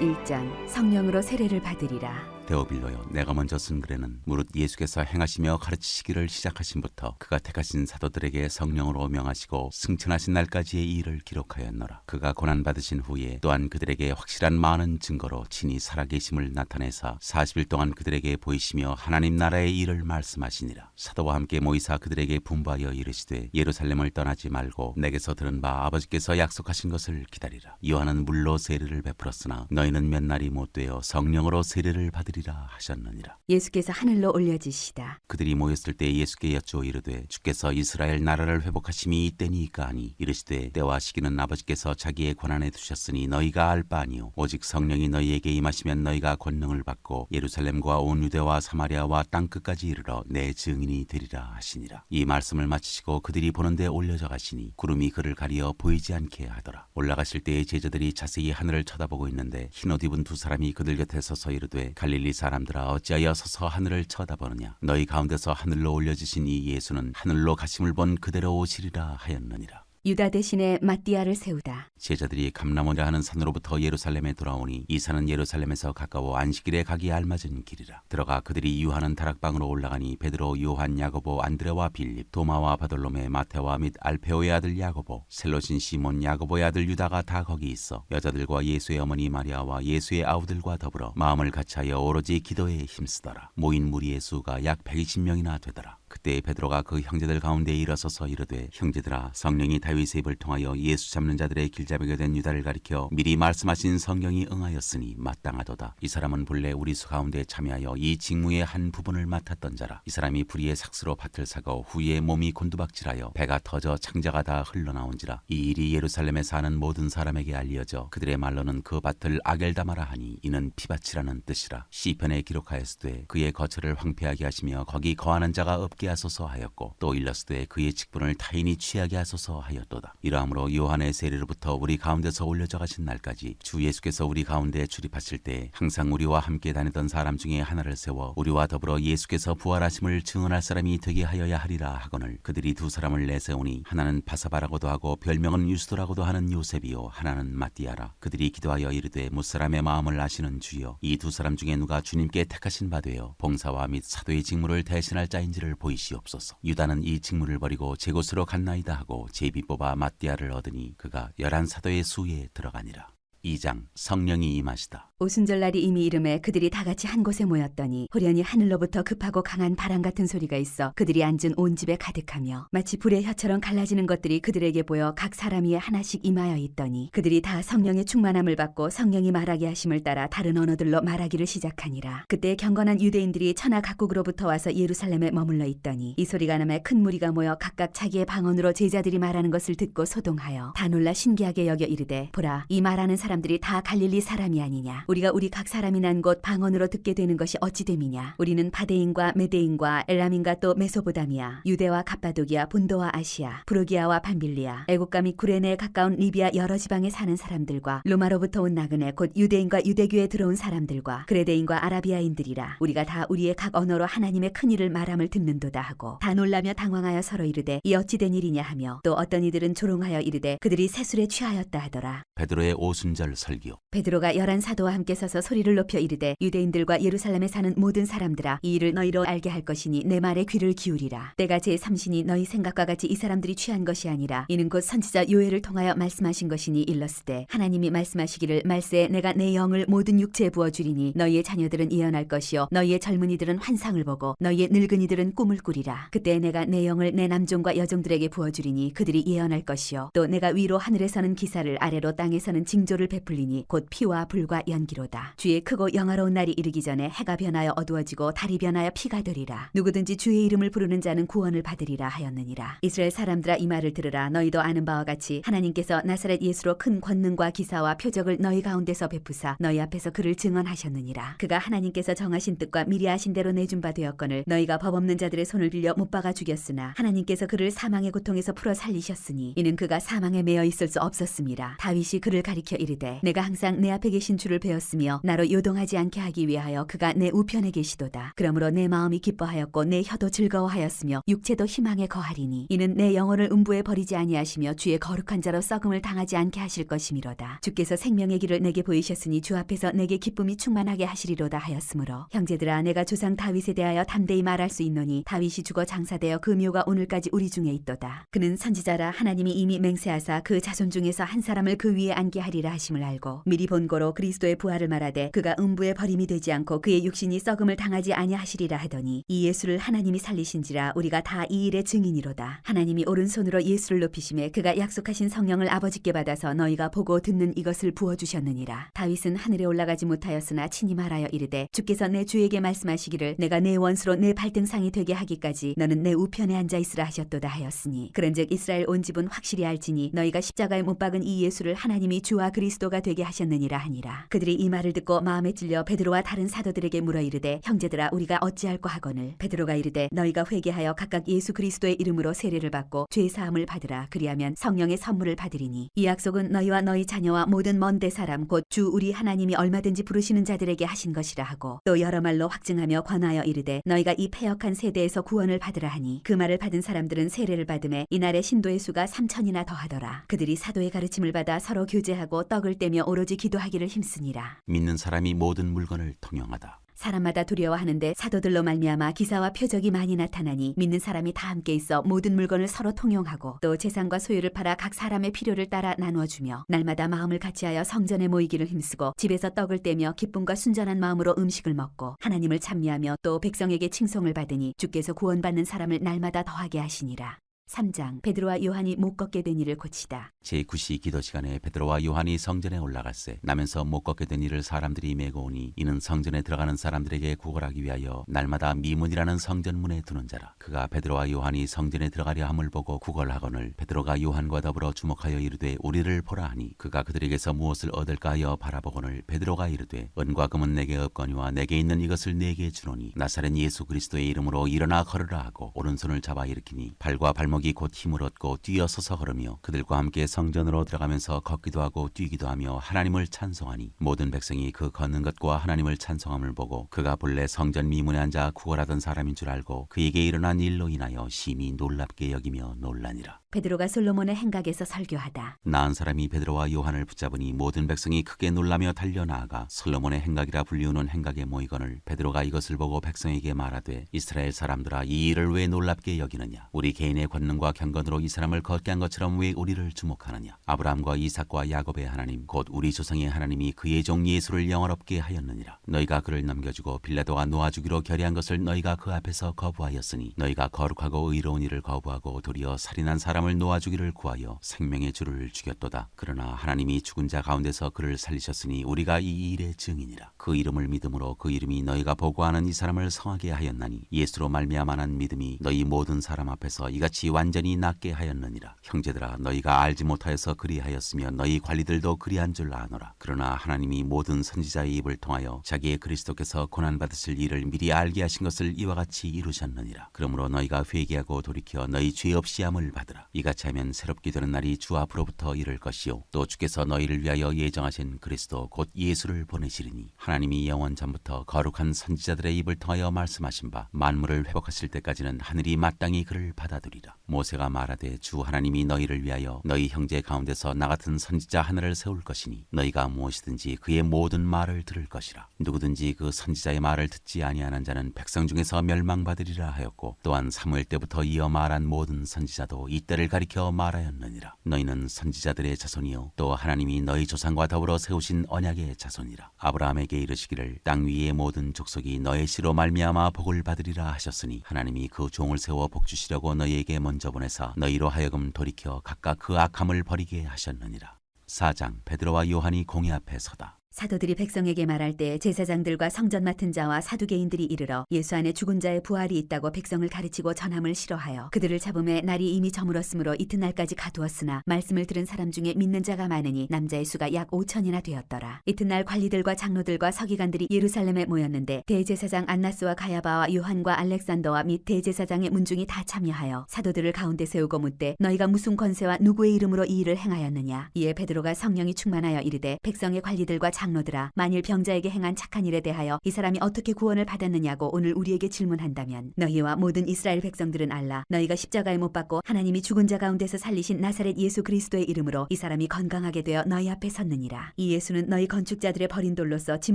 1장 성령으로 세례를 받으리라. 데오빌로여 내가 먼저 쓴 글에는 무릇 예수께서 행하시며 가르치시기를 시작하신부터 그가 택하신 사도들에게 성령으로 명하시고 승천하신 날까지의 일을 기록하였노라. 그가 고난받으신 후에 또한 그들에게 확실한 많은 증거로 친히 살아계심을 나타내사 40일 동안 그들에게 보이시며 하나님 나라의 일을 말씀하시니라. 사도와 함께 모이사 그들에게 분부하여 이르시되 예루살렘을 떠나지 말고 내게서 들은 바 아버지께서 약속하신 것을 기다리라. 요한은 물로 세례를 베풀었으나 너희는 몇 날이 못되어 성령으로 세례를 받으리라 하셨느니라. 예수께서 하늘로 올려지시다. 그들이 모였을 때 예수께 여쭈어 이르되 주께서 이스라엘 나라를 회복하심이 이때니까 하니 이르시되 때와 시기는 아버지께서 자기의 권한에 두셨으니 너희가 알 바 아니요 오직 성령이 너희에게 임하시면 너희가 권능을 받고 예루살렘과 온 유대와 사마리아와 땅 끝까지 이르러 내 증인이 되리라 하시니라. 이 말씀을 마치시고 그들이 보는데 올려져 가시니 구름이 그를 가리어 보이지 않게 하더라. 올라가실 때에 제자들이 자세히 하늘을 쳐다보고 있는데 흰옷 입은 두 사람이 그들 곁에 서서 이르되 갈릴리 사람들아 어찌하여 서서 하늘을 쳐다보느냐? 너희 가운데서 하늘로 올려지신 이 예수는 하늘로 가심을 본 그대로 오시리라 하였느니라. 유다 대신에 마띠아를 세우다. 제자들이 감람원이라 하는 산으로부터 예루살렘에 돌아오니 이 산은 예루살렘에서 가까워 안식일에 가기에 알맞은 길이라. 들어가 그들이 유하는 다락방으로 올라가니 베드로, 요한, 야고보, 안드레와 빌립, 도마와 바돌로메, 마테와 및 알페오의 아들 야고보, 셀로신 시몬, 야고보의 아들 유다가 다 거기 있어 여자들과 예수의 어머니 마리아와 예수의 아우들과 더불어 마음을 같이하여 오로지 기도에 힘쓰더라. 모인 무리의 수가 약 120명이나 되더라. 그때 베드로가 그 형제들 가운데 일어서서 이르되 형제들아 성령이 다윗의 입을 통하여 예수 잡는 자들의 길잡이가 된 유다를 가리켜 미리 말씀하신 성경이 응하였으니 마땅하도다. 이 사람은 본래 우리 수 가운데 참여하여 이 직무의 한 부분을 맡았던 자라. 이 사람이 불의의 삭스로 밭을 사고 후에 몸이 곤두박질하여 배가 터져 창자가 다 흘러나온지라. 이 일이 예루살렘에 사는 모든 사람에게 알려져 그들의 말로는 그 밭을 아겔다마라 하니 이는 피밭이라는 뜻이라. 시편에 기록하였으되 그의 거처를 황폐하게 하시며 거기 거하는 자가 없게 하소서 하였고 또 일렀으되 그의 직분을 타인이 취하게 하소서 하였도다. 이러함으로 요한의 세례로부터 우리 가운데서 올려져 가신 날까지 주 예수께서 우리 가운데 출입하실 때 항상 우리와 함께 다니던 사람 중에 하나를 세워 우리와 더불어 예수께서 부활하심을 증언할 사람이 되게 하여야 하리라 하거늘 그들이 두 사람을 내세우니 하나는 바사바라고도 하고 별명은 유스도라고도 하는 요셉이요 하나는 마띠아라. 그들이 기도하여 이르되 무사람의 마음을 아시는 주여 이 두 사람 중에 누가 주님께 택하신 바 되어 봉사와 및 사도의 직무를 대신할 자인지를 보이시옵소서. 유다는 이 직무를 버리고 제 곳으로 갔나이다 하고 제비 뽑아 마띠아를 얻으니 그가 11 사도의 수에 들어가니라. 2장 성령이 임하시다. 오순절날이 이미 이름에 그들이 다 같이 한 곳에 모였더니 호련히 하늘로부터 급하고 강한 바람 같은 소리가 있어 그들이 앉은 온 집에 가득하며 마치 불의 혀처럼 갈라지는 것들이 그들에게 보여 각 사람 위에 하나씩 임하여 있더니 그들이 다 성령의 충만함을 받고 성령이 말하게 하심을 따라 다른 언어들로 말하기를 시작하니라. 그때 경건한 유대인들이 천하 각국으로부터 와서 예루살렘에 머물러 있더니 이 소리가 남에 큰 무리가 모여 각각 자기의 방언으로 제자들이 말하는 것을 듣고 소동하여 다 놀라 신기하게 여겨 이르되 보라 이 말하는 사람들이 다 갈릴리 사람이 아니냐. 우리가 우리 각 사람이 난 곳 방언으로 듣게 되는 것이 어찌 됨이냐. 우리는 바데인과 메데인과 엘람인과 또 메소보다미아, 유대와 갑바도기아, 본도와 아시아, 브로기아와 밤빌리아, 애국과 및 구레네에 가까운 리비아 여러 지방에 사는 사람들과 로마로부터 온 나그네 곧 유대인과 유대교에 들어온 사람들과 그레데인과 아라비아인들이라. 우리가 다 우리의 각 언어로 하나님의 큰 일을 말함을 듣는도다 하고 다 놀라며 당황하여 서로 이르되 이 어찌 된 일이냐 하며 또 어떤 이들은 조롱하여 이르되 그들이 세술에 취하였다 하더라. 베드로의 오순절 설교. 베드로가 11 사도와 함께 서서 소리를 높여 이르되 유대인들과 예루살렘에 사는 모든 사람들아 이 일을 너희로 알게 할 것이니 내 말에 귀를 기울이라. 때가 제3신이 너희 생각과 같이 이 사람들이 취한 것이 아니라 이는 곧 선지자 요엘을 통하여 말씀하신 것이니 일렀으되 하나님이 말씀하시기를 말세에 내가 내 영을 모든 육체에 부어주리니 너희의 자녀들은 예언할 것이요 너희의 젊은이들은 환상을 보고 너희의 늙은이들은 꿈을 꾸리라. 그때 내가 내 영을 내 남종과 여종들에게 부어주리니 그들이 예언할 것이요 또 내가 위로 하늘에서는 기사를 아래로 땅에서는 징조를 베풀리니 곧 피와 불과 연기로다. 주의 크고 영화로운 날이 이르기 전에 해가 변하여 어두워지고 달이 변하여 피가 되리라. 누구든지 주의 이름을 부르는 자는 구원을 받으리라 하였느니라. 이스라엘 사람들아 이 말을 들으라. 너희도 아는 바와 같이 하나님께서 나사렛 예수로 큰 권능과 기사와 표적을 너희 가운데서 베푸사 너희 앞에서 그를 증언하셨느니라. 그가 하나님께서 정하신 뜻과 미리 아신 대로 내준 바 되었거늘 너희가 법 없는 자들의 손을 빌려 못 박아 죽였으나 하나님께서 그를 사망의 고통에서 풀어 살리셨으니 이는 그가 사망에 매여 있을 수 없었음이라. 다윗이 그를 가리켜 이르되 내가 항상 내 앞에 계신 주를 배웠으며 나로 요동하지 않게 하기 위하여 그가 내 우편에 계시도다. 그러므로 내 마음이 기뻐하였고 내 혀도 즐거워하였으며 육체도 희망에 거하리니 이는 내 영혼을 음부에 버리지 아니하시며 주의 거룩한 자로 썩음을 당하지 않게 하실 것이미로다. 주께서 생명의 길을 내게 보이셨으니 주 앞에서 내게 기쁨이 충만하게 하시리로다 하였으므로 형제들아 내가 조상 다윗에 대하여 담대히 말할 수 있노니 다윗이 죽어 장사되어 그 묘가 오늘까지 우리 중에 있도다. 그는 선지자라 하나님이 이미 맹세하사 그 자손 중에서 한 사람을 그 위에 앉게 하리라 하심을 알고 미리 본고로 그리스도의 부활을 말하되 그가 음부에 버림이 되지 않고 그의 육신이 썩음을 당하지 아니하시리라 하더니 이 예수를 하나님이 살리신지라 우리가 다 이 일의 증인이로다. 하나님이 오른손으로 예수를 높이심에 그가 약속하신 성령을 아버지께 받아서 너희가 보고 듣는 이것을 부어주셨느니라. 다윗은 하늘에 올라가지 못하였으나 친히 말하여 이르되 주께서 내 주에게 말씀하시기를 내가 내 원수로 내 발등상이 되게 하기까지 너는 내 우편에 앉아 있으라 하셨도다 하였으니 그런즉 이스라엘 온 집은 확실히 알지니 너희가 십자가에 못 박은 이 예수를 하나님이 주와 그리스도가 되게 하셨느니라 하니라. 그들이 이 말을 듣고 마음에 찔려 베드로와 다른 사도들에게 물어 이르되 형제들아 우리가 어찌할꼬 하거늘 베드로가 이르되 너희가 회개하여 각각 예수 그리스도의 이름으로 세례를 받고 죄 사함을 받으라. 그리하면 성령의 선물을 받으리니 이 약속은 너희와 너희 자녀와 모든 먼데 사람 곧 주 우리 하나님이 얼마든지 부르시는 자들에게 하신 것이라 하고 또 여러 말로 확증하며 권하여 이르되 너희가 이 패역한 세대에서 구원을 받으라 하니 그 말을 받은 사람들은 세례를 받음에 이날의 신도의 수가 3,000이나 더하더라. 그들이 사도의 가르침을 받아 서로 교제하고 떡을 떼며 오로지 기도하기를 힘쓰니라. 믿는 사람이 모든 물건을 통용하다. 사람마다 두려워하는데 사도들로 말미암아 기사와 표적이 많이 나타나니 믿는 사람이 다 함께 있어 모든 물건을 서로 통용하고 또 재산과 소유를 팔아 각 사람의 필요를 따라 나누어 주며 날마다 마음을 같이하여 성전에 모이기를 힘쓰고 집에서 떡을 떼며 기쁨과 순전한 마음으로 음식을 먹고 하나님을 찬미하며 또 백성에게 칭송을 받으니 주께서 구원받는 사람을 날마다 더하게 하시니라. 3장 베드로와 요한이 못 걷게 된 일을 고치다. 제9시 기도 시간에 베드로와 요한이 성전에 올라갈새 나면서 못 걷게 된 이를 사람들이 메고 오니 이는 성전에 들어가는 사람들에게 구걸하기 위하여 날마다 미문이라는 성전문에 두는 자라. 그가 베드로와 요한이 성전에 들어가려 함을 보고 구걸하거늘 베드로가 요한과 더불어 주목하여 이르되 우리를 보라 하니 그가 그들에게서 무엇을 얻을까 하여 바라보거늘 베드로가 이르되 은과 금은 내게 없거니와 내게 있는 이것을 내게 주노니 나사렛 예수 그리스도의 이름으로 일어나 걸으라 하고 오른손을 잡아 일으키니 발과 발목이 곧 힘을 얻고 뛰어서서 걸으며 그들과 함께 성전으로 들어가면서 걷기도 하고 뛰기도 하며 하나님을 찬송하니 모든 백성이 그 걷는 것과 하나님을 찬송함을 보고 그가 본래 성전 미문에 앉아 구걸하던 사람인 줄 알고 그에게 일어난 일로 인하여 심히 놀랍게 여기며 놀라니라. 베드로가 솔로몬의 행각에서 설교하다. 나은 사람이 베드로와 요한을 붙잡으니 모든 백성이 크게 놀라며 달려나아가 솔로몬의 행각이라 불리우는 행각에 모이거늘 베드로가 이것을 보고 백성에게 말하되 이스라엘 사람들아 이 일을 왜 놀랍게 여기느냐. 우리 개인의 권능과 경건으로 이 사람을 걷게 한 것처럼 왜 우리를 주목하느냐. 아브라함과 이삭과 야곱의 하나님 곧 우리 조상의 하나님이 그의 종 예수를 영원롭게 하였느니라. 너희가 그를 넘겨주고 빌라도가 놓아주기로 결의한 것을 너희가 그 앞에서 거부하였으니 너희가 거룩하고 의로운 일을 거부하고 도리어 살인한 사람을 놓아주기를 구하여 생명의 주를 죽였도다. 그러나 하나님이 죽은 자 가운데서 그를 살리셨으니 우리가 이 일의 증인이라. 그 이름을 믿음으로 그 이름이 너희가 보고하는 이 사람을 성하게 하였나니 예수로 말미암아난 믿음이 너희 모든 사람 앞에서 이같이 완전히 낫게 하였느니라. 형제들아 너희가 알지 못하여서 그리하였으며 너희 관리들도 그리한 줄 아노라. 그러나 하나님이 모든 선지자의 입을 통하여 자기의 그리스도께서 고난받으실 일을 미리 알게 하신 것을 이와 같이 이루셨느니라. 그러므로 너희가 회개하고 돌이켜 너희 죄 없이 함을 받으라. 이같이 하면 새롭게 되는 날이 주 앞으로부터 이를 것이요 또 주께서 너희를 위하여 예정하신 그리스도 곧 예수를 보내시리니 하나님이 영원 전부터 거룩한 선지자들의 입을 통하여 말씀하신 바 만물을 회복하실 때까지는 하늘이 마땅히 그를 받아들이라. 모세가 말하되 주 하나님이 너희를 위하여 너희 형제 가운데서 나 같은 선지자 하나를 세울 것이니 너희가 무엇이든지 그의 모든 말을 들을 것이라. 누구든지 그 선지자의 말을 듣지 아니하는 자는 백성 중에서 멸망받으리라 하였고 또한 사무엘 때부터 이어 말한 모든 선지자도 이때를 가리켜 말하였느니라. 너희는 선지자들의 자손이요 또 하나님이 너희 조상과 더불어 세우신 언약의 자손이라. 아브라함에게 이르시기를 땅 위의 모든 족속이 너의 씨로 말미암아 복을 받으리라 하셨으니 하나님이 그 종을 세워 복 주시려고 너희에게 먼저 보내사 너희로 하여금 돌이켜 각각 그 악함을 버리게 하셨느니라. 4장 베드로와 요한이 공회 앞에 서다. 사도들이 백성에게 말할 때 제사장들과 성전 맡은 자와 사두개인들이 이르러 예수 안에 죽은 자의 부활이 있다고 백성을 가르치고 전함을 싫어하여 그들을 잡음에 날이 이미 저물었으므로 이튿날까지 가두었으나 말씀을 들은 사람 중에 믿는 자가 많으니 남자의 수가 약 5천이나 되었더라. 이튿날 관리들과 장로들과 서기관들이 예루살렘에 모였는데 대제사장 안나스와 가야바와 요한과 알렉산더와 및 대제사장의 문중이 다 참여하여 사도들을 가운데 세우고 묻되 너희가 무슨 권세와 누구의 이름으로 이 일을 행하였느냐. 이에 베드로가 성령이 충만하여 이르되 백성의 관리들과 장로들아 만일 병자에게 행한 착한 일에 대하여 이 사람이 어떻게 구원을 받았느냐고 오늘 우리에게 질문한다면 너희와 모든 이스라엘 백성들은 알라. 너희가 십자가에 못 박고 하나님이 죽은 자 가운데서 살리신 나사렛 예수 그리스도의 이름으로 이 사람이 건강하게 되어 너희 앞에 섰느니라. 이 예수는 너희 건축자들의 버린 돌로서 집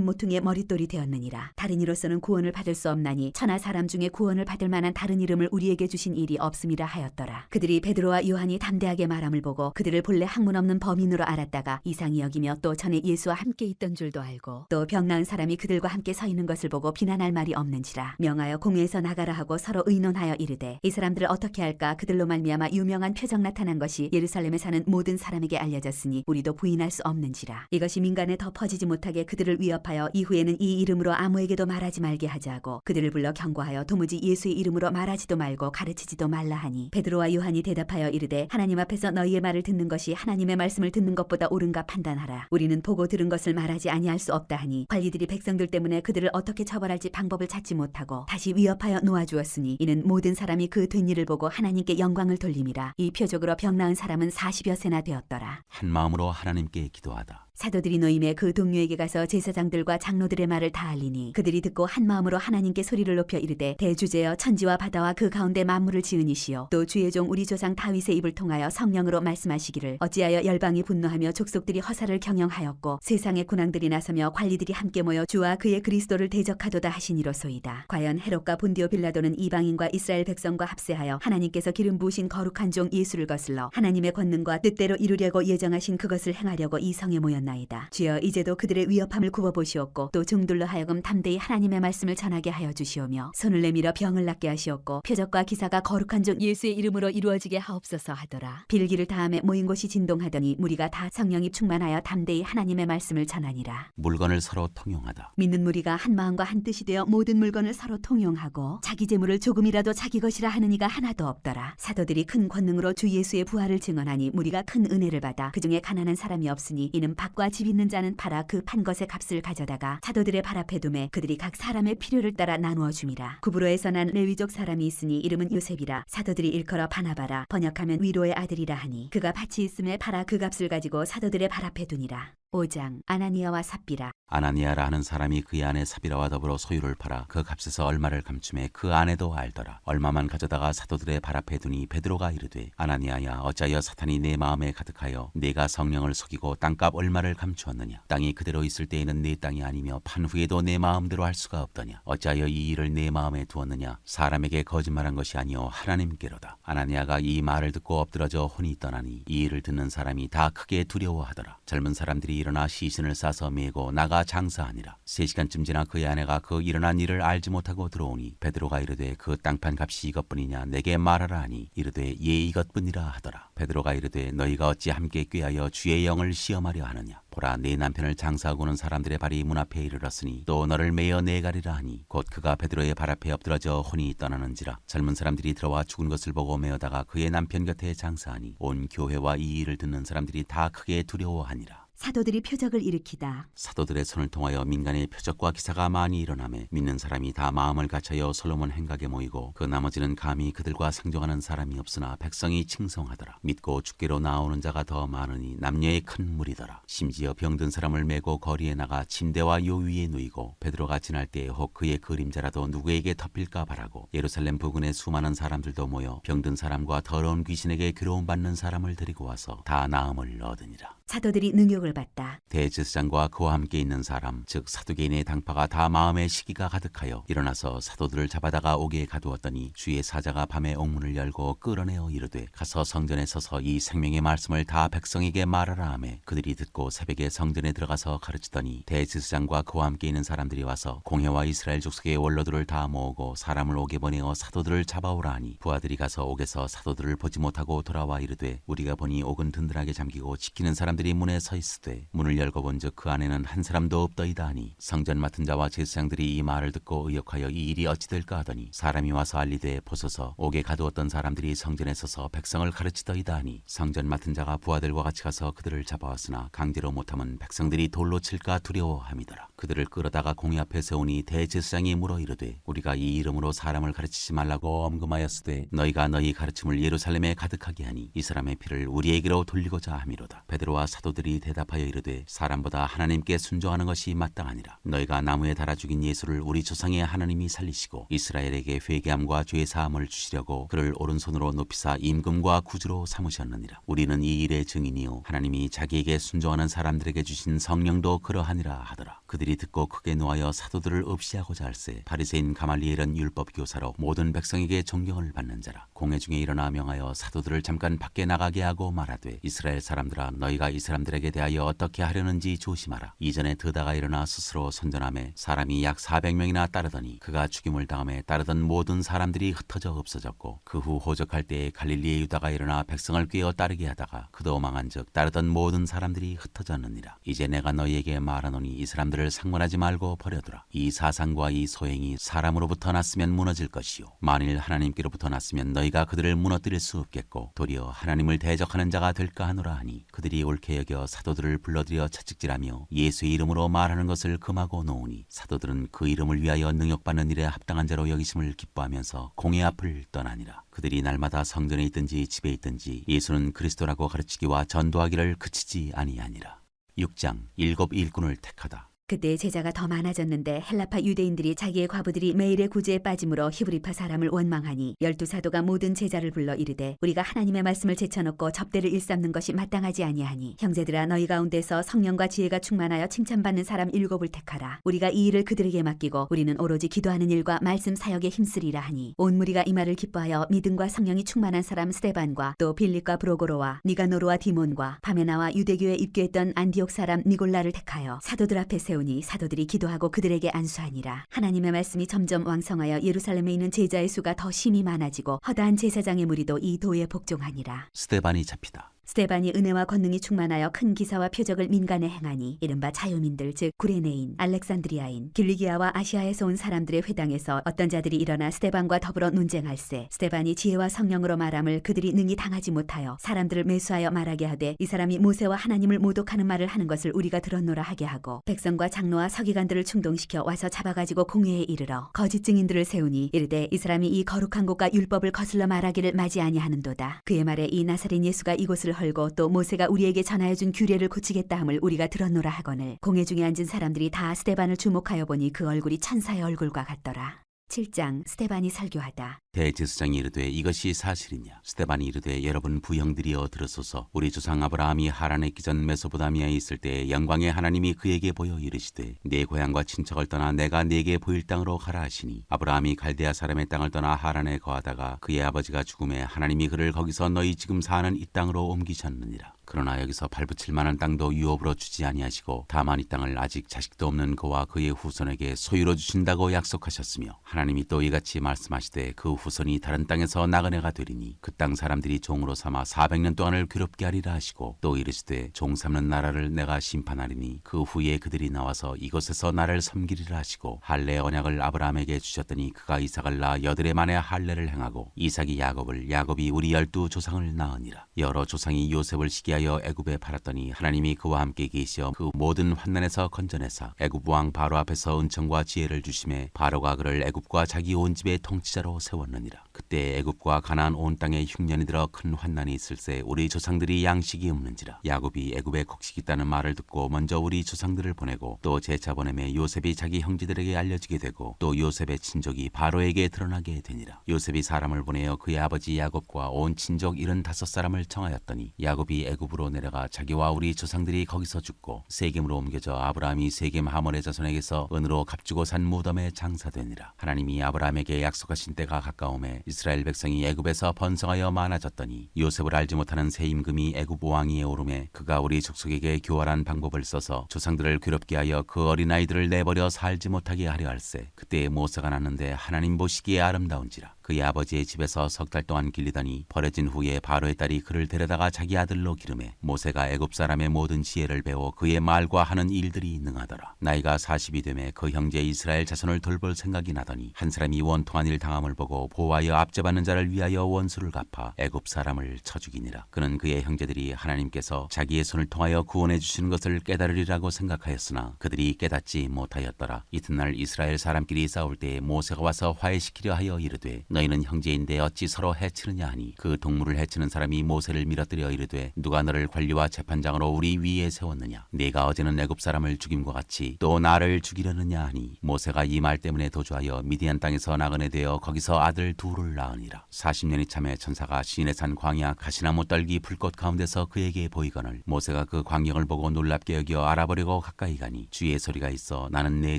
모퉁이의 머릿돌이 되었느니라. 다른 이로서는 구원을 받을 수 없나니 천하 사람 중에 구원을 받을 만한 다른 이름을 우리에게 주신 일이 없음이라 하였더라. 그들이 베드로와 요한이 담대하게 말함을 보고 그들을 본래 학문 없는 범인으로 알았다가 이상히 여기며 또 전에 예수와 함께 있던 줄도 알고 또 병 나은 사람이 그들과 함께 서 있는 것을 보고 비난할 말이 없는지라. 명하여 공회에서 나가라 하고 서로 의논하여 이르되 이 사람들을 어떻게 할까. 그들로 말미암아 유명한 표적 나타난 것이 예루살렘에 사는 모든 사람에게 알려졌으니 우리도 부인할 수 없는지라. 이것이 민간에 더 퍼지지 못하게 그들을 위협하여 이후에는 이 이름으로 아무에게도 말하지 말게 하자고 그들을 불러 경고하여 도무지 예수의 이름으로 말하지도 말고 가르치지도 말라 하니 베드로와 요한이 대답하여 이르되 하나님 앞에서 너희의 말을 듣는 것이 하나님의 말씀을 듣는 것보다 옳은가 판단하라. 우리는 보고 들은 것을 말하지 아니할 수 없다 하니 관리들이 백성들 때문에 그들을 어떻게 처벌할지 방법을 찾지 못하고 다시 위협하여 놓아주었으니 이는 모든 사람이 그 된 일을 보고 하나님께 영광을 돌림이라. 이 표적으로 병 나은 사람은 40여 세나 되었더라. 한 마음으로 하나님께 기도하다. 사도들이 노임에 그 동료에게 가서 제사장들과 장로들의 말을 다 알리니 그들이 듣고 한 마음으로 하나님께 소리를 높여 이르되 대주제여 천지와 바다와 그 가운데 만물을 지으니시오 또 주의 종 우리 조상 다윗의 입을 통하여 성령으로 말씀하시기를 어찌하여 열방이 분노하며 족속들이 허사를 경영하였고 세상의 군왕들이 나서며 관리들이 함께 모여 주와 그의 그리스도를 대적하도다 하시니로소이다. 과연 헤롯과 본디오 빌라도는 이방인과 이스라엘 백성과 합세하여 하나님께서 기름 부으신 거룩한 종 예수를 거슬러 하나님의 권능과 뜻대로 이루려고 예정하신 그것을 행하려고 이 성에 모였나이다. 주여 이제도 그들의 위협함을 굽어보시옵고 또 종들로 하여금 담대히 하나님의 말씀을 전하게 하여 주시오며 손을 내밀어 병을 낫게 하시옵고 표적과 기사가 거룩한 종 예수의 이름으로 이루어지게 하옵소서 하더라. 빌기를 다음에 모인 곳이 진동하더니 무리가 다 성령이 충만하여 담대히 하나님의 말씀을 전하니라. 물건을 서로 통용하다. 믿는 무리가 한 마음과 한 뜻이 되어 모든 물건을 서로 통용하고 자기 재물을 조금이라도 자기 것이라 하는 이가 하나도 없더라. 사도들이 큰 권능으로 주 예수의 부활을 증언하니 무리가 큰 은혜를 받아 그중에 가난한 사람이 없으니 이는 밭과 집 있는 자는 팔아 그 판 것의 값을 가져다가 사도들의 발 앞에 두매 그들이 각 사람의 필요를 따라 나누어 줌이라. 구브로에서 난 레위족 사람이 있으니 이름은 요셉이라. 사도들이 일컬어 바나바라 번역하면 위로의 아들이라 하니 그가 밭이 있음에 팔아 그 값을 가지고 사도들의 발 앞에 두니라. 5장 아나니아와 삽비라. 아나니아라 하는 사람이 그의 아내 삽비라와 더불어 소유를 팔아 그 값에서 얼마를 감춤해 그 아내도 알더라. 얼마만 가져다가 사도들의 발 앞에 두니 베드로가 이르되 아나니아야 어찌하여 사탄이 내 마음에 가득하여 네가 성령을 속이고 땅값 얼마를 감추었느냐. 땅이 그대로 있을 때에는 내 땅이 아니며 판 후에도 내 마음대로 할 수가 없더냐. 어찌하여 이 일을 내 마음에 두었느냐. 사람에게 거짓말한 것이 아니요 하나님께로다. 아나니아가 이 말을 듣고 엎드러져 혼이 떠나니 이 일을 듣는 사람이 다 크게 두려워하더라. 젊은 사람들이 일어나 시신을 싸서 메고 나가 장사하니라. 3시간쯤 지나 그의 아내가 그 일어난 일을 알지 못하고 들어오니 베드로가 이르되 그 땅판 값이 이것뿐이냐 내게 말하라 하니 이르되 예 이것뿐이라 하더라. 베드로가 이르되 너희가 어찌 함께 꾀하여 주의 영을 시험하려 하느냐. 보라 내 남편을 장사하고는 사람들의 발이 문 앞에 이르렀으니 또 너를 메어 내가리라 하니 곧 그가 베드로의 발 앞에 엎드러져 혼이 떠나는지라. 젊은 사람들이 들어와 죽은 것을 보고 메어다가 그의 남편 곁에 장사하니 온 교회와 이 일을 듣는 사람들이 다 크게 두려워하니라. 사도들이 표적을 일으키다. 사도들의 손을 통하여 민간의 표적과 기사가 많이 일어나매 믿는 사람이 다 마음을 갖춰여 솔로몬 행각에 모이고 그 나머지는 감히 그들과 상종하는 사람이 없으나 백성이 칭송하더라. 믿고 죽게로 나오는 자가 더 많으니 남녀의 큰 무리더라. 심지어 병든 사람을 메고 거리에 나가 침대와 요 위에 누이고 베드로가 지날 때에 혹 그의 그림자라도 누구에게 덮일까 바라고 예루살렘 부근에 수많은 사람들도 모여 병든 사람과 더러운 귀신에게 괴로움받는 사람을 데리고 와서 다 나음을 얻으니라. 사도들이 능욕을 받다. 대제사장과 그와 함께 있는 사람 즉 사두개인의 당파가 다 마음에 시기가 가득하여 일어나서 사도들을 잡아다가 옥에 가두었더니 주의 사자가 밤에 옥문을 열고 끌어내어 이르되 가서 성전에 서서 이 생명의 말씀을 다 백성에게 말하라 하매 그들이 듣고 새벽에 성전에 들어가서 가르치더니 대제사장과 그와 함께 있는 사람들이 와서 공회와 이스라엘 족속의 원로들을 다 모으고 사람을 옥에 보내어 사도들을 잡아오라 하니 부하들이 가서 옥에서 사도들을 보지 못하고 돌아와 이르되 우리가 보니 옥은 든든하게 잠기고 지키는 사람들이 문에 서 있으되 문을 열고 본즉 그 안에는 한 사람도 없더이다 하니 성전 맡은 자와 제사장들이 이 말을 듣고 의역하여 이 일이 어찌 될까 하더니 사람이 와서 알리되 보소서 옥에 가두었던 사람들이 성전에 서서 백성을 가르치더이다 하니 성전 맡은 자가 부하들과 같이 가서 그들을 잡아왔으나 강제로 못하면 백성들이 돌로 칠까 두려워함이더라. 그들을 끌어다가 공회 앞에 세우니 대제사장이 물어 이르되 우리가 이 이름으로 사람을 가르치지 말라고 엄금하였으되 너희가 너희 가르침을 예루살렘에 가득하게 하니 이 사람의 피를 우리에게로 돌리고자 함이로다. 베드로와 사도들이 대답하여 이르되 사람보다 하나님께 순종하는 것이 마땅하니라. 너희가 나무에 달아 죽인 예수를 우리 조상의 하나님이 살리시고 이스라엘에게 회개함과 죄 사함을 주시려고 그를 오른손으로 높이사 임금과 구주로 삼으셨느니라. 우리는 이 일의 증인이요 하나님이 자기에게 순종하는 사람들에게 주신 성령도 그러하니라 하더라. 그들이 듣고 크게 노하여 사도들을 없이하고자 할세 바리새인 가말리엘은 율법 교사로 모든 백성에게 존경을 받는 자라. 공회 중에 일어나 명하여 사도들을 잠깐 밖에 나가게 하고 말하되 이스라엘 사람들아 너희가 이 사람들에게 대하여 어떻게 하려는지 조심하라. 이전에 드다가 일어나 스스로 선전하며 사람이 약 400명이나 따르더니 그가 죽임을 당함에 따르던 모든 사람들이 흩어져 없어졌고 그 후 호적할 때에 갈릴리의 유다가 일어나 백성을 꾀어 따르게 하다가 그도 망한즉 따르던 모든 사람들이 흩어졌느니라. 이제 내가 너희에게 말하노니 이 사람들을 상관하지 말고 버려두라. 이 사상과 이 소행이 사람으로부터 났으면 무너질 것이요 만일 하나님께로부터 났으면 너희가 그들을 무너뜨릴 수 없겠고 도리어 하나님을 대적하는 자가 될까 하노라 하니 그들이 옳게 여겨 사도들을 불러들여 채찍질하며 예수의 이름으로 말하는 것을 금하고 놓으니 사도들은 그 이름을 위하여 능욕받는 일에 합당한 자로 여기심을 기뻐하면서 공회 앞을 떠나니라. 그들이 날마다 성전에 있든지 집에 있든지 예수는 그리스도라고 가르치기와 전도하기를 그치지 아니하니라. 6장 일곱 일꾼을 택하다. 그때 제자가 더 많아졌는데 헬라파 유대인들이 자기의 과부들이 매일의 구제에 빠짐으로 히브리파 사람을 원망하니 12사도가 모든 제자를 불러 이르되 우리가 하나님의 말씀을 제쳐놓고 접대를 일삼는 것이 마땅하지 아니하니 형제들아 너희 가운데서 성령과 지혜가 충만하여 칭찬받는 사람 7을 택하라. 우리가 이 일을 그들에게 맡기고 우리는 오로지 기도하는 일과 말씀 사역에 힘쓰리라 하니 온 무리가 이 말을 기뻐하여 믿음과 성령이 충만한 사람 스데반과 또 빌립과 브로고로와 니가노르와 디몬과 바메나와 유대교에 입교했던 안디옥 사람 니골라를 택하여 사도들 앞에 세우니 사도들이 기도하고 그들에게 안수하니라. 하나님의 말씀이 점점 왕성하여 예루살렘에 있는 제자의 수가 더 심히 많아지고 허다한 제사장의 무리도 이 도에 복종하니라. 스데반이 잡히다. 스데반이 은혜와 권능이 충만하여 큰 기사와 표적을 민간에 행하니 이른바 자유민들 즉 구레네인, 알렉산드리아인, 길리기아와 아시아에서 온 사람들의 회당에서 어떤 자들이 일어나 스데반과 더불어 논쟁할세 스데반이 지혜와 성령으로 말함을 그들이 능히 당하지 못하여 사람들을 매수하여 말하게 하되 이 사람이 모세와 하나님을 모독하는 말을 하는 것을 우리가 들었노라 하게 하고 백성과 장로와 서기관들을 충동시켜 와서 잡아가지고 공회에 이르러 거짓 증인들을 세우니 이르되 이 사람이 이 거룩한 곳과 율법을 거슬러 말하기를 마지 아니하는도다. 그의 말에 이 나사렛 예수가 이곳을 헐고 또 모세가 우리에게 전하여준 규례를 고치겠다 함을 우리가 들었노라 하거늘 공회 중에 앉은 사람들이 다 스데반을 주목하여 보니 그 얼굴이 천사의 얼굴과 같더라. 7장 스데반이 설교하다. 대제사장이 이르되 이것이 사실이냐? 스데반이 이르되 여러분 부형들이여 들으소서. 우리 조상 아브라함이 하란에 있기 전 메소포다미아에 있을 때 영광의 하나님이 그에게 보여 이르시되 내 고향과 친척을 떠나 내가 네게 보일 땅으로 가라 하시니 아브라함이 갈대아 사람의 땅을 떠나 하란에 거하다가 그의 아버지가 죽음에 하나님이 그를 거기서 너희 지금 사는 이 땅으로 옮기셨느니라. 그러나 여기서 발붙일 만한 땅도 유업으로 주지 아니하시고 다만 이 땅을 아직 자식도 없는 그와 그의 후손에게 소유로 주신다고 약속하셨으며 하나님이 또 이같이 말씀하시되 그 후손이 다른 땅에서 나그네가 되리니 그 땅 사람들이 종으로 삼아 400년 동안을 괴롭게 하리라 하시고 또 이르시되 종 삼는 나라를 내가 심판하리니 그 후에 그들이 나와서 이곳에서 나를 섬기리라 하시고 할례 언약을 아브라함에게 주셨더니 그가 이삭을 낳아 여드레 만에 할례를 행하고 이삭이 야곱을 야곱이 우리 12조상을 낳으니라. 여러 조상이 요셉을 시기하여 애굽에 팔았더니 하나님이 그와 함께 계시어 그 모든 환난에서 건져내사 애굽 왕 바로 앞에서 은총과 지혜를 주심에 바로가 그를 애굽과 자기 온 집의 통치자로 세웠느니라. 그때 애굽과 가나안 온 땅에 흉년이 들어 큰 환난이 있을새 우리 조상들이 양식이 없는지라. 야곱이 애굽에 곡식이 있다는 말을 듣고 먼저 우리 조상들을 보내고 또 제차 보내매 요셉이 자기 형제들에게 알려지게 되고 또 요셉의 친족이 바로에게 드러나게 되니라. 요셉이 사람을 보내어 그의 아버지 야곱과 온 친족 75사람을 청하였더니 야곱이 애굽으로 내려가 자기와 우리 조상들이 거기서 죽고 세겜으로 옮겨져 아브라함이 세겜 하몰의 자손에게서 은으로 값주고 산 무덤에 장사되니라. 하나님이 아브라함에게 약속하신 때가 가까움에 이스라엘 백성이 애굽에서 번성하여 많아졌더니 요셉을 알지 못하는 새 임금이 애굽 왕위에 오르매 그가 우리 족속에게 교활한 방법을 써서 조상들을 괴롭게 하여 그 어린아이들을 내버려 살지 못하게 하려 할세. 그때 모세가 났는데 하나님 보시기에 아름다운지라. 그의 아버지의 집에서 석 달 동안 길리더니 버려진 후에 바로의 딸이 그를 데려다가 자기 아들로 기르매 모세가 애굽 사람의 모든 지혜를 배워 그의 말과 하는 일들이 능하더라. 나이가 40이 되매 그 형제 이스라엘 자손을 돌볼 생각이 나더니 한 사람이 원통한 일 당함을 보고 보호하여 압제받는 자를 위하여 원수를 갚아 애굽 사람을 쳐 죽이니라. 그는 그의 형제들이 하나님께서 자기의 손을 통하여 구원해 주시는 것을 깨달으리라고 생각하였으나 그들이 깨닫지 못하였더라. 이튿날 이스라엘 사람끼리 싸울 때에 모세가 와서 화해시키려 하여 이르되 너희는 형제인데 어찌 서로 해치느냐 하니 그 동물을 해치는 사람이 모세를 밀어뜨려 이르되 누가 너를 관리와 재판장으로 우리 위에 세웠느냐? 네가 어제는 애굽 사람을 죽임과 같이 또 나를 죽이려느냐 하니 모세가 이 말 때문에 도주하여 미디안 땅에서 나그네 되어 거기서 아들 둘을 낳으니라. 40년이 참에 천사가 시내산 광야 가시나무 떨기 불꽃 가운데서 그에게 보이거늘 모세가 그 광경을 보고 놀랍게 여겨 알아보려고 가까이 가니 주의 소리가 있어 나는 내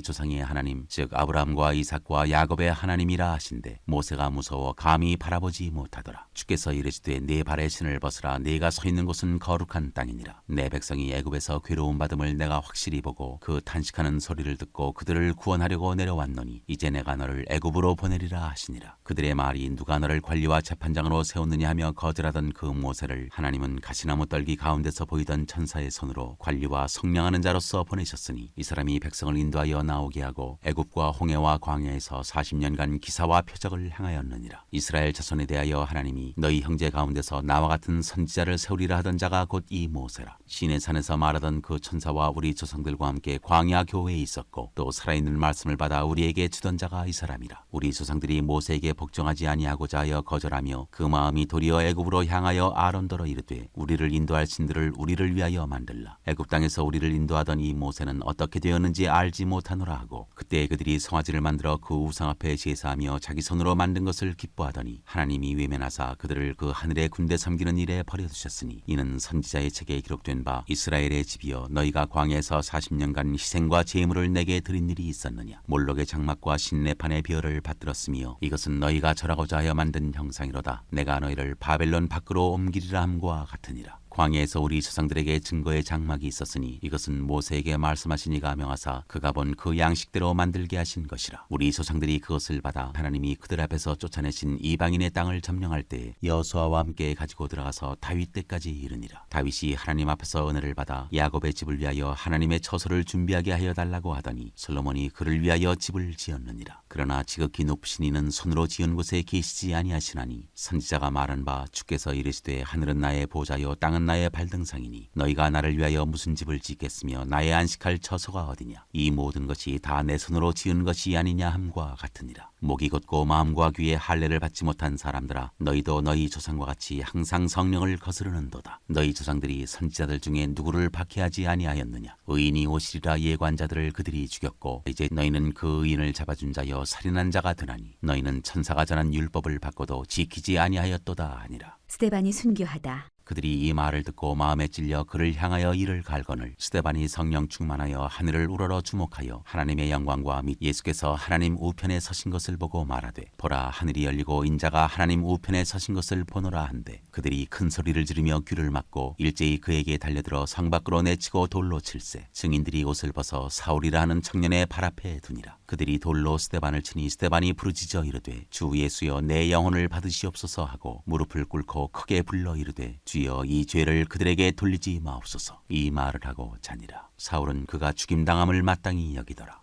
조상의 하나님 즉 아브라함과 이삭과 야곱의 하나님이라 하신대 모세가 무서워 감히 바라보지 못하더라. 주께서 이르시되 네 발의 신을 벗으라. 네가 서 있는 곳은 거룩한 땅이니라. 내 백성이 애굽에서 괴로움 받음을 내가 확실히 보고 그 탄식하는 소리를 듣고 그들을 구원하려고 내려왔노니 이제 내가 너를 애굽으로 보내리라 하시니라. 그들의 말이 누가 너를 관리와 재판장으로 세웠느냐 하며 거절하던 그 모세를 하나님은 가시나무 떨기 가운데서 보이던 천사의 손으로 관리와 성령하는 자로서 보내셨으니 이 사람이 백성을 인도하여 나오게 하고 애굽과 홍해와 광야에서 40년간 기사와 표적을 행하여 하였느니라. 이스라엘 자손에 대하여 하나님이 너희 형제 가운데서 나와 같은 선지자를 세우리라 하던 자가 곧 이 모세라. 시내 산에서 말하던 그 천사와 우리 조상들과 함께 광야 교회에 있었고 또 살아있는 말씀을 받아 우리에게 주던 자가 이 사람이라. 우리 조상들이 모세에게 복종하지 아니하고자 하여 거절하며 그 마음이 도리어 애굽으로 향하여 아론더러 이르되 우리를 인도할 신들을 우리를 위하여 만들라. 애굽 땅에서 우리를 인도하던 이 모세는 어떻게 되었는지 알지 못하노라 하고 그때 그들이 송아지를 만들어 그 우상 앞에 제사하며 자기 손으로 만든 것을 기뻐하더니 하나님이 외면하사 그들을 그 하늘의 군대 섬기는 일에 버려두셨으니 이는 선지자의 책에 기록된 바 이스라엘의 집이여 너희가 광야에서 40년간 희생과 제물을 내게 드린 일이 있었느냐. 몰록의 장막과 신내판의 비어를 받들었으며 이것은 너희가 절하고자 하여 만든 형상이로다. 내가 너희를 바벨론 밖으로 옮기리라 함과 같으니라. 광야에서 우리 조상들에게 증거의 장막이 있었으니 이것은 모세에게 말씀하시니가 명하사 그가 본 그 양식대로 만들게 하신 것이라. 우리 조상들이 그것을 받아 하나님이 그들 앞에서 쫓아내신 이방인의 땅을 점령할 때 여호수아와 함께 가지고 들어가서 다윗 때까지 이르니라. 다윗이 하나님 앞에서 은혜를 받아 야곱의 집을 위하여 하나님의 처소를 준비하게 하여 달라고 하더니 솔로몬이 그를 위하여 집을 지었느니라. 그러나 지극히 높으신 이는 손으로 지은 곳에 계시지 아니하시나니 선지자가 말한 바 주께서 이르시되 하늘은 나의 보좌요 땅은 나의 발등상이니 너희가 나를 위하여 무슨 집을 짓겠으며 나의 안식할 처소가 어디냐. 이 모든 것이 다 내 손으로 지은 것이 아니냐 함과 같으니라. 목이 곧고 마음과 귀에 할례를 받지 못한 사람들아 너희도 너희 조상과 같이 항상 성령을 거스르는도다. 너희 조상들이 선지자들 중에 누구를 박해하지 아니하였느냐. 의인이 오시리라 예관자들을 그들이 죽였고 이제 너희는 그 의인을 잡아준 자여 살인한 자가 되나니 너희는 천사가 전한 율법을 받고도 지키지 아니하였도다 하니라. 스데반이 순교하다. 그들이 이 말을 듣고 마음에 찔려 그를 향하여 이를 갈거늘 스데반이 성령 충만하여 하늘을 우러러 주목하여 하나님의 영광과 및 예수께서 하나님 우편에 서신 것을 보고 말하되 보라 하늘이 열리고 인자가 하나님 우편에 서신 것을 보노라 한데 그들이 큰 소리를 지르며 귀를 막고 일제히 그에게 달려들어 성 밖으로 내치고 돌로 칠세. 증인들이 옷을 벗어 사울이라 하는 청년의 발 앞에 두니라. 그들이 돌로 스데반을 치니 스데반이 부르짖어 이르되 주 예수여 내 영혼을 받으시옵소서 하고 무릎을 꿇고 크게 불러 이르되 주여 이 죄를 그들에게 돌리지 마옵소서. 이 말을 하고 자니라. 사울은 그가 죽임당함을 마땅히 여기더라.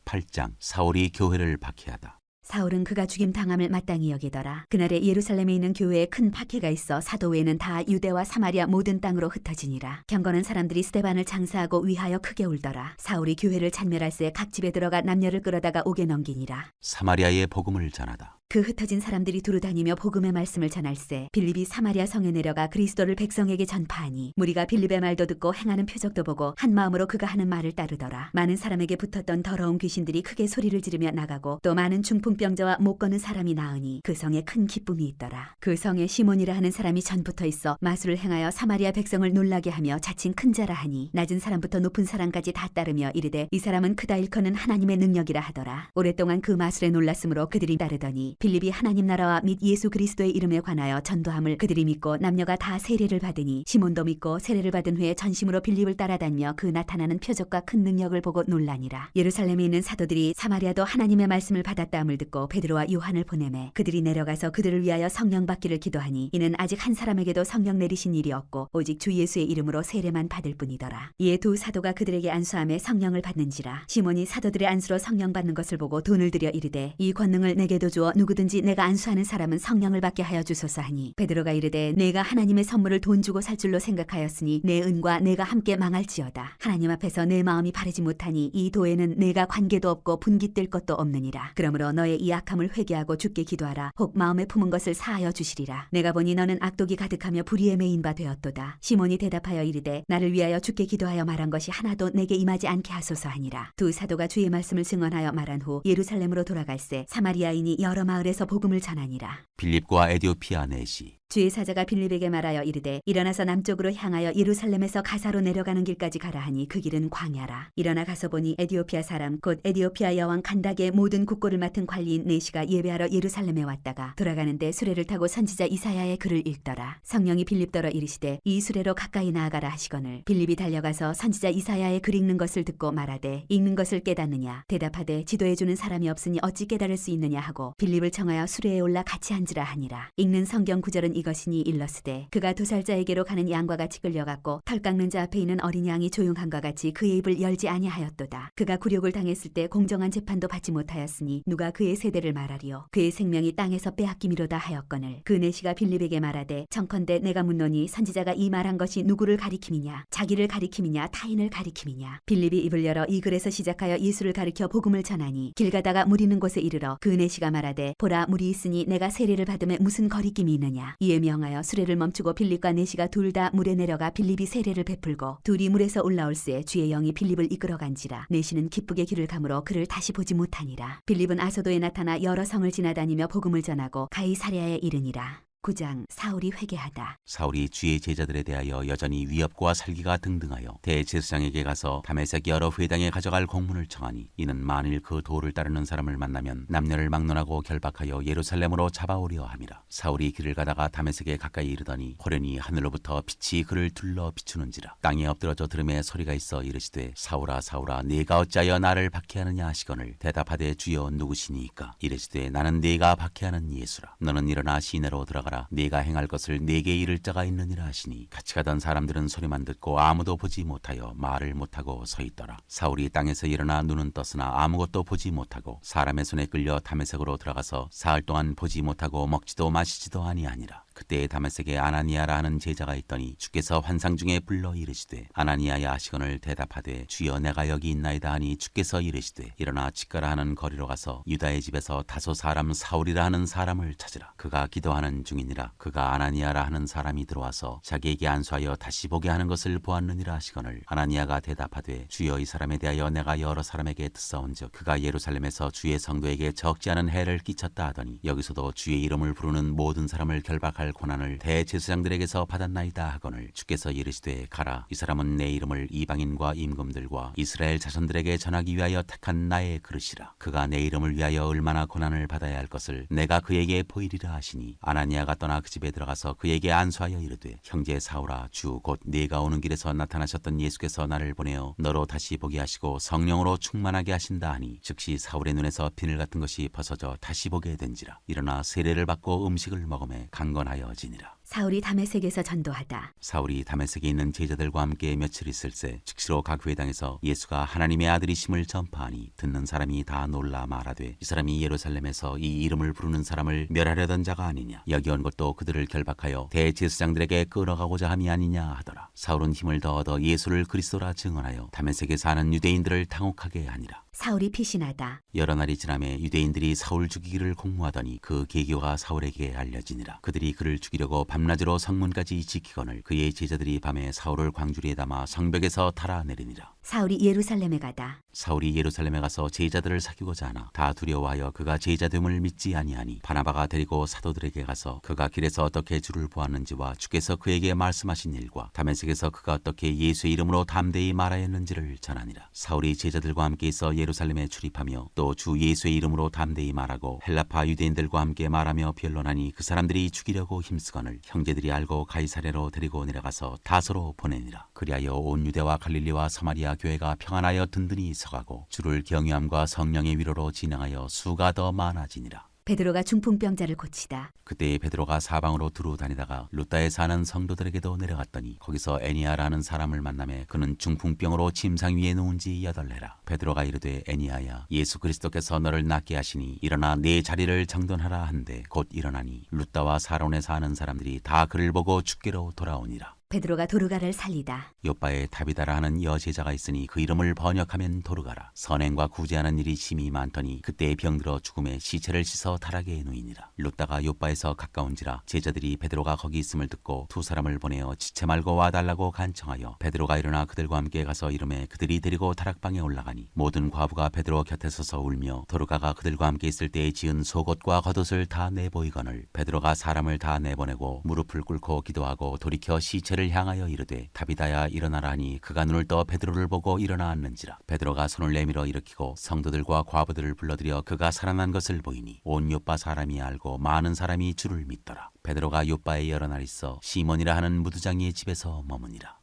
8장 사울이 교회를 박해하다. 사울은 그가 죽임 당함을 마땅히 여기더라. 그날에 예루살렘에 있는 교회에 큰 박해가 있어 사도 외에는 다 유대와 사마리아 모든 땅으로 흩어지니라. 경건한 사람들이 스데반을 장사하고 위하여 크게 울더라. 사울이 교회를 찬멸할새 각 집에 들어가 남녀를 끌어다가 옥에 넘기니라. 사마리아의 복음을 전하다. 그 흩어진 사람들이 두루 다니며 복음의 말씀을 전할세. 빌립이 사마리아 성에 내려가 그리스도를 백성에게 전파하니 무리가 빌립의 말도 듣고 행하는 표적도 보고 한 마음으로 그가 하는 말을 따르더라. 많은 사람에게 붙었던 더러운 귀신들이 크게 소리를 지르며 나가고 또 많은 중풍병자와 못 거는 사람이 나으니 그 성에 큰 기쁨이 있더라. 그 성에 시몬이라 하는 사람이 전부터 있어 마술을 행하여 사마리아 백성을 놀라게 하며 자칭 큰 자라 하니 낮은 사람부터 높은 사람까지 다 따르며 이르되 이 사람은 크다 일컫는 하나님의 능력이라 하더라. 오랫동안 그 마술에 놀랐으므로 그들이 따르더니 빌립이 하나님 나라와 및 예수 그리스도의 이름에 관하여 전도함을 그들이 믿고 남녀가 다 세례를 받으니 시몬도 믿고 세례를 받은 후에 전심으로 빌립을 따라다니며 그 나타나는 표적과 큰 능력을 보고 놀라니라. 예루살렘에 있는 사도들이 사마리아도 하나님의 말씀을 받았다함을 듣고 베드로와 요한을 보내매 그들이 내려가서 그들을 위하여 성령 받기를 기도하니 이는 아직 한 사람에게도 성령 내리신 일이 없고 오직 주 예수의 이름으로 세례만 받을 뿐이더라. 이에 두 사도가 그들에게 안수하며 성령을 받는지라. 시몬이 사도들의 안수로 성령 받는 것을 보고 돈을 들여 이르되 이 권능을 내게도 주어 누구든지 내가 안수하는 사람은 성령을 받게 하여 주소서 하니 베드로가 이르되 내가 하나님의 선물을 돈 주고 살 줄로 생각하였으니 내 은과 내가 함께 망할지어다. 하나님 앞에서 내 마음이 바르지 못하니 이 도에는 내가 관계도 없고 분깃될 것도 없느니라. 그러므로 너의 이 악함을 회개하고 주께 기도하라. 혹 마음에 품은 것을 사하여 주시리라. 내가 보니 너는 악독이 가득하며 불의에 매인 바 되었도다. 시몬이 대답하여 이르되 나를 위하여 주께 기도하여 말한 것이 하나도 내게 임하지 않게 하소서 하니라. 두 사도가 주의 말씀을 증언하여 말한 후 예루살렘으로 돌아갈새 사마리아인이 여러 마을에서 복음을 전하니라. 빌립과 에디오피아 내시. 주의 사자가 빌립에게 말하여 이르되 일어나서 남쪽으로 향하여 예루살렘에서 가사로 내려가는 길까지 가라 하니 그 길은 광야라. 일어나 가서 보니 에디오피아 사람 곧 에디오피아 여왕 간닥의 모든 국고를 맡은 관리인 네시가 예배하러 예루살렘에 왔다가 돌아가는데 수레를 타고 선지자 이사야의 글을 읽더라. 성령이 빌립더러 이르시되 이 수레로 가까이 나아가라 하시거늘 빌립이 달려가서 선지자 이사야의 글 읽는 것을 듣고 말하되 읽는 것을 깨닫느냐. 대답하되 지도해주는 사람이 없으니 어찌 깨달을 수 있느냐 하고 빌립을 청하여 수레에 올라 같이 앉으라 하니라. 읽는 성경 구절은 이것이니 일러스되 그가 도살자에게로 가는 양과 같이 끌려갔고 털 깎는 자 앞에 있는 어린 양이 조용함과 같이 그의 입을 열지 아니하였도다. 그가 굴욕을 당했을 때 공정한 재판도 받지 못하였으니 누가 그의 세대를 말하리요. 그의 생명이 땅에서 빼앗김이로다 하였거늘 그 내시가 빌립에게 말하되 청컨대 내가 묻노니 선지자가 이 말한 것이 누구를 가리킴이냐 자기를 가리킴이냐 타인을 가리킴이냐. 빌립이 입을 열어 이 글에서 시작하여 예수를 가리켜 복음을 전하니 길 가다가 물 있는 곳에 이르러 그 내시가 말하되 보라 물이 있으니 내가 세례를 받음에 무슨 거리낌이 있느냐. 이에 명하여 수레를 멈추고 빌립과 내시가 둘 다 물에 내려가 빌립이 세례를 베풀고 둘이 물에서 올라올새 주의 영이 빌립을 이끌어간지라. 내시는 기쁘게 길을 가므로 그를 다시 보지 못하니라. 빌립은 아소도에 나타나 여러 성을 지나다니며 복음을 전하고 가이사랴에 이르니라. 9장 사울이 회개하다. 사울이 주의 제자들에 대하여 여전히 위협과 살기가 등등하여 대제사장에게 가서 다메섹 여러 회당에 가져갈 공문을 청하니 이는 만일 그 도를 따르는 사람을 만나면 남녀를 막론하고 결박하여 예루살렘으로 잡아오려 함이라. 사울이 길을 가다가 다메섹에 가까이 이르더니 호련히 하늘로부터 빛이 그를 둘러 비추는지라. 땅에 엎드러져 들음에 소리가 있어 이르시되 사울아 사울아 네가 어찌하여 나를 박해하느냐 하시거늘 대답하되 주여 누구시니이까. 이르시되 나는 네가 박해하는 예수라. 너는 일어나 시내로 들어가 네가 행할 것을 네게 이를 자가 있느니라 하시니 같이 가던 사람들은 소리만 듣고 아무도 보지 못하여 말을 못하고 서 있더라. 사울이 땅에서 일어나 눈은 떴으나 아무것도 보지 못하고 사람의 손에 끌려 다메섹으로 들어가서 사흘 동안 보지 못하고 먹지도 마시지도 아니하니라. 그때 다메섹에 아나니아라 하는 제자가 있더니 주께서 환상 중에 불러 이르시되 아나니아야 하시거늘 대답하되 주여 내가 여기 있나이다 하니 주께서 이르시되 일어나 치가라 하는 거리로 가서 유다의 집에서 다소 사람 사울이라 하는 사람을 찾으라. 그가 기도하는 중이니라. 그가 아나니아라 하는 사람이 들어와서 자기에게 안수하여 다시 보게 하는 것을 보았느니라 하시거늘 아나니아가 대답하되 주여 이 사람에 대하여 내가 여러 사람에게 듣사온즉 그가 예루살렘에서 주의 성도에게 적지 않은 해를 끼쳤다 하더니 여기서도 주의 이름을 부르는 모든 사람을 결박할 고난을 대제사장들에게서 받았나이다 하거늘 주께서 이르시되 가라. 이 사람은 내 이름을 이방인과 임금들과 이스라엘 자손들에게 전하기 위하여 택한 나의 그릇이라. 그가 내 이름을 위하여 얼마나 고난을 받아야 할 것을 내가 그에게 보이리라 하시니 아나니아가 떠나 그 집에 들어가서 그에게 안수하여 이르되 형제 사울아 주 곧 네가 오는 길에서 나타나셨던 예수께서 나를 보내어 너로 다시 보게 하시고 성령으로 충만하게 하신다 하니 즉시 사울의 눈에서 비늘 같은 것이 벗어져 다시 보게 된지라. 일어나 세례를 받고 음식을 먹음에 강건하여 지니라. 사울이 다메섹에서 전도하다. 사울이 다메섹에 있는 제자들과 함께 며칠 있을새 즉시로 각 회당에서 예수가 하나님의 아들이심을 전파하니 듣는 사람이 다 놀라 말하되 이 사람이 예루살렘에서 이 이름을 부르는 사람을 멸하려던 자가 아니냐. 여기 온 것도 그들을 결박하여 대제사장들에게 끌어가고자 함이 아니냐 하더라. 사울은 힘을 더 얻어 예수를 그리스도라 증언하여 다메섹에 사는 유대인들을 당혹하게 하니라. 사울이 피신하다. 여러 날이 지나매 유대인들이 사울 죽이기를 공모하더니 그 계교가 사울에게 알려지니라. 그들이 그를 죽이려고 밤낮으로 성문까지 지키거늘 그의 제자들이 밤에 사울을 광주리에 담아 성벽에서 달아내리니라. 사울이 예루살렘에 가다. 사울이 예루살렘에 가서 제자들을 사귀고자 하나 다 두려워하여 그가 제자됨을 믿지 아니하니 바나바가 데리고 사도들에게 가서 그가 길에서 어떻게 주를 보았는지와 주께서 그에게 말씀하신 일과 다메섹에서 그가 어떻게 예수의 이름으로 담대히 말하였는지를 전하니라. 사울이 제자들과 함께 있어 예루살렘에 출입하며 또 주 예수의 이름으로 담대히 말하고 헬라파 유대인들과 함께 말하며 변론하니 그 사람들이 죽이려고 힘쓰거늘 형제들이 알고 가이사랴로 데리고 내려가서 다소로 보내니라. 그리하여 온 유대와 갈릴리와 사마리아 교회가 평안하여 든든히 서가고 주를 경외함과 성령의 위로로 진행하여 수가 더 많아지니라. 베드로가 중풍병자를 고치다. 그때 베드로가 사방으로 두루 다니다가 루다에 사는 성도들에게도 내려갔더니 거기서 애니아라는 사람을 만나매 그는 중풍병으로 침상 위에 누운 지 8해라. 베드로가 이르되 애니아야 예수 그리스도께서 너를 낫게 하시니 일어나 네 자리를 정돈하라 한데 곧 일어나니 루다와 사론에 사는 사람들이 다 그를 보고 주께로 돌아오니라. 베드로가 도르가를 살리다. 요바에 다비다라 하는 여제자가 있으니 그 이름을 번역하면 도르가라. 선행과 구제하는 일이 심히 많더니 그때 병들어 죽음에 시체를 씻어 타락에 누이니라. 룻다가 요바에서 가까운지라 제자들이 베드로가 거기 있음을 듣고 두 사람을 보내어 지체 말고 와달라고 간청하여 베드로가 일어나 그들과 함께 가서 이름에 그들이 데리고 타락방에 올라가니 모든 과부가 베드로 곁에 서서 울며 도르가가 그들과 함께 있을 때에 지은 속옷과 겉옷을 다 내보이거늘 베드로가 사람을 다 내보내고 무릎을 꿇고 기도하고 돌이켜 시체를 향하여 이르되 다비다야 일어나라 하니 그가 눈을 떠 베드로를 보고 일어나 앉는지라. 베드로가 손을 내밀어 일으키고 성도들과 과부들을 불러들여 그가 살아난 것을 보이니 온 요빠 사람이 알고 많은 사람이 주를 믿더라. 베드로가 요빠에 여러 날 있어 시몬이라 하는 무두장이의 집에서 머무니라.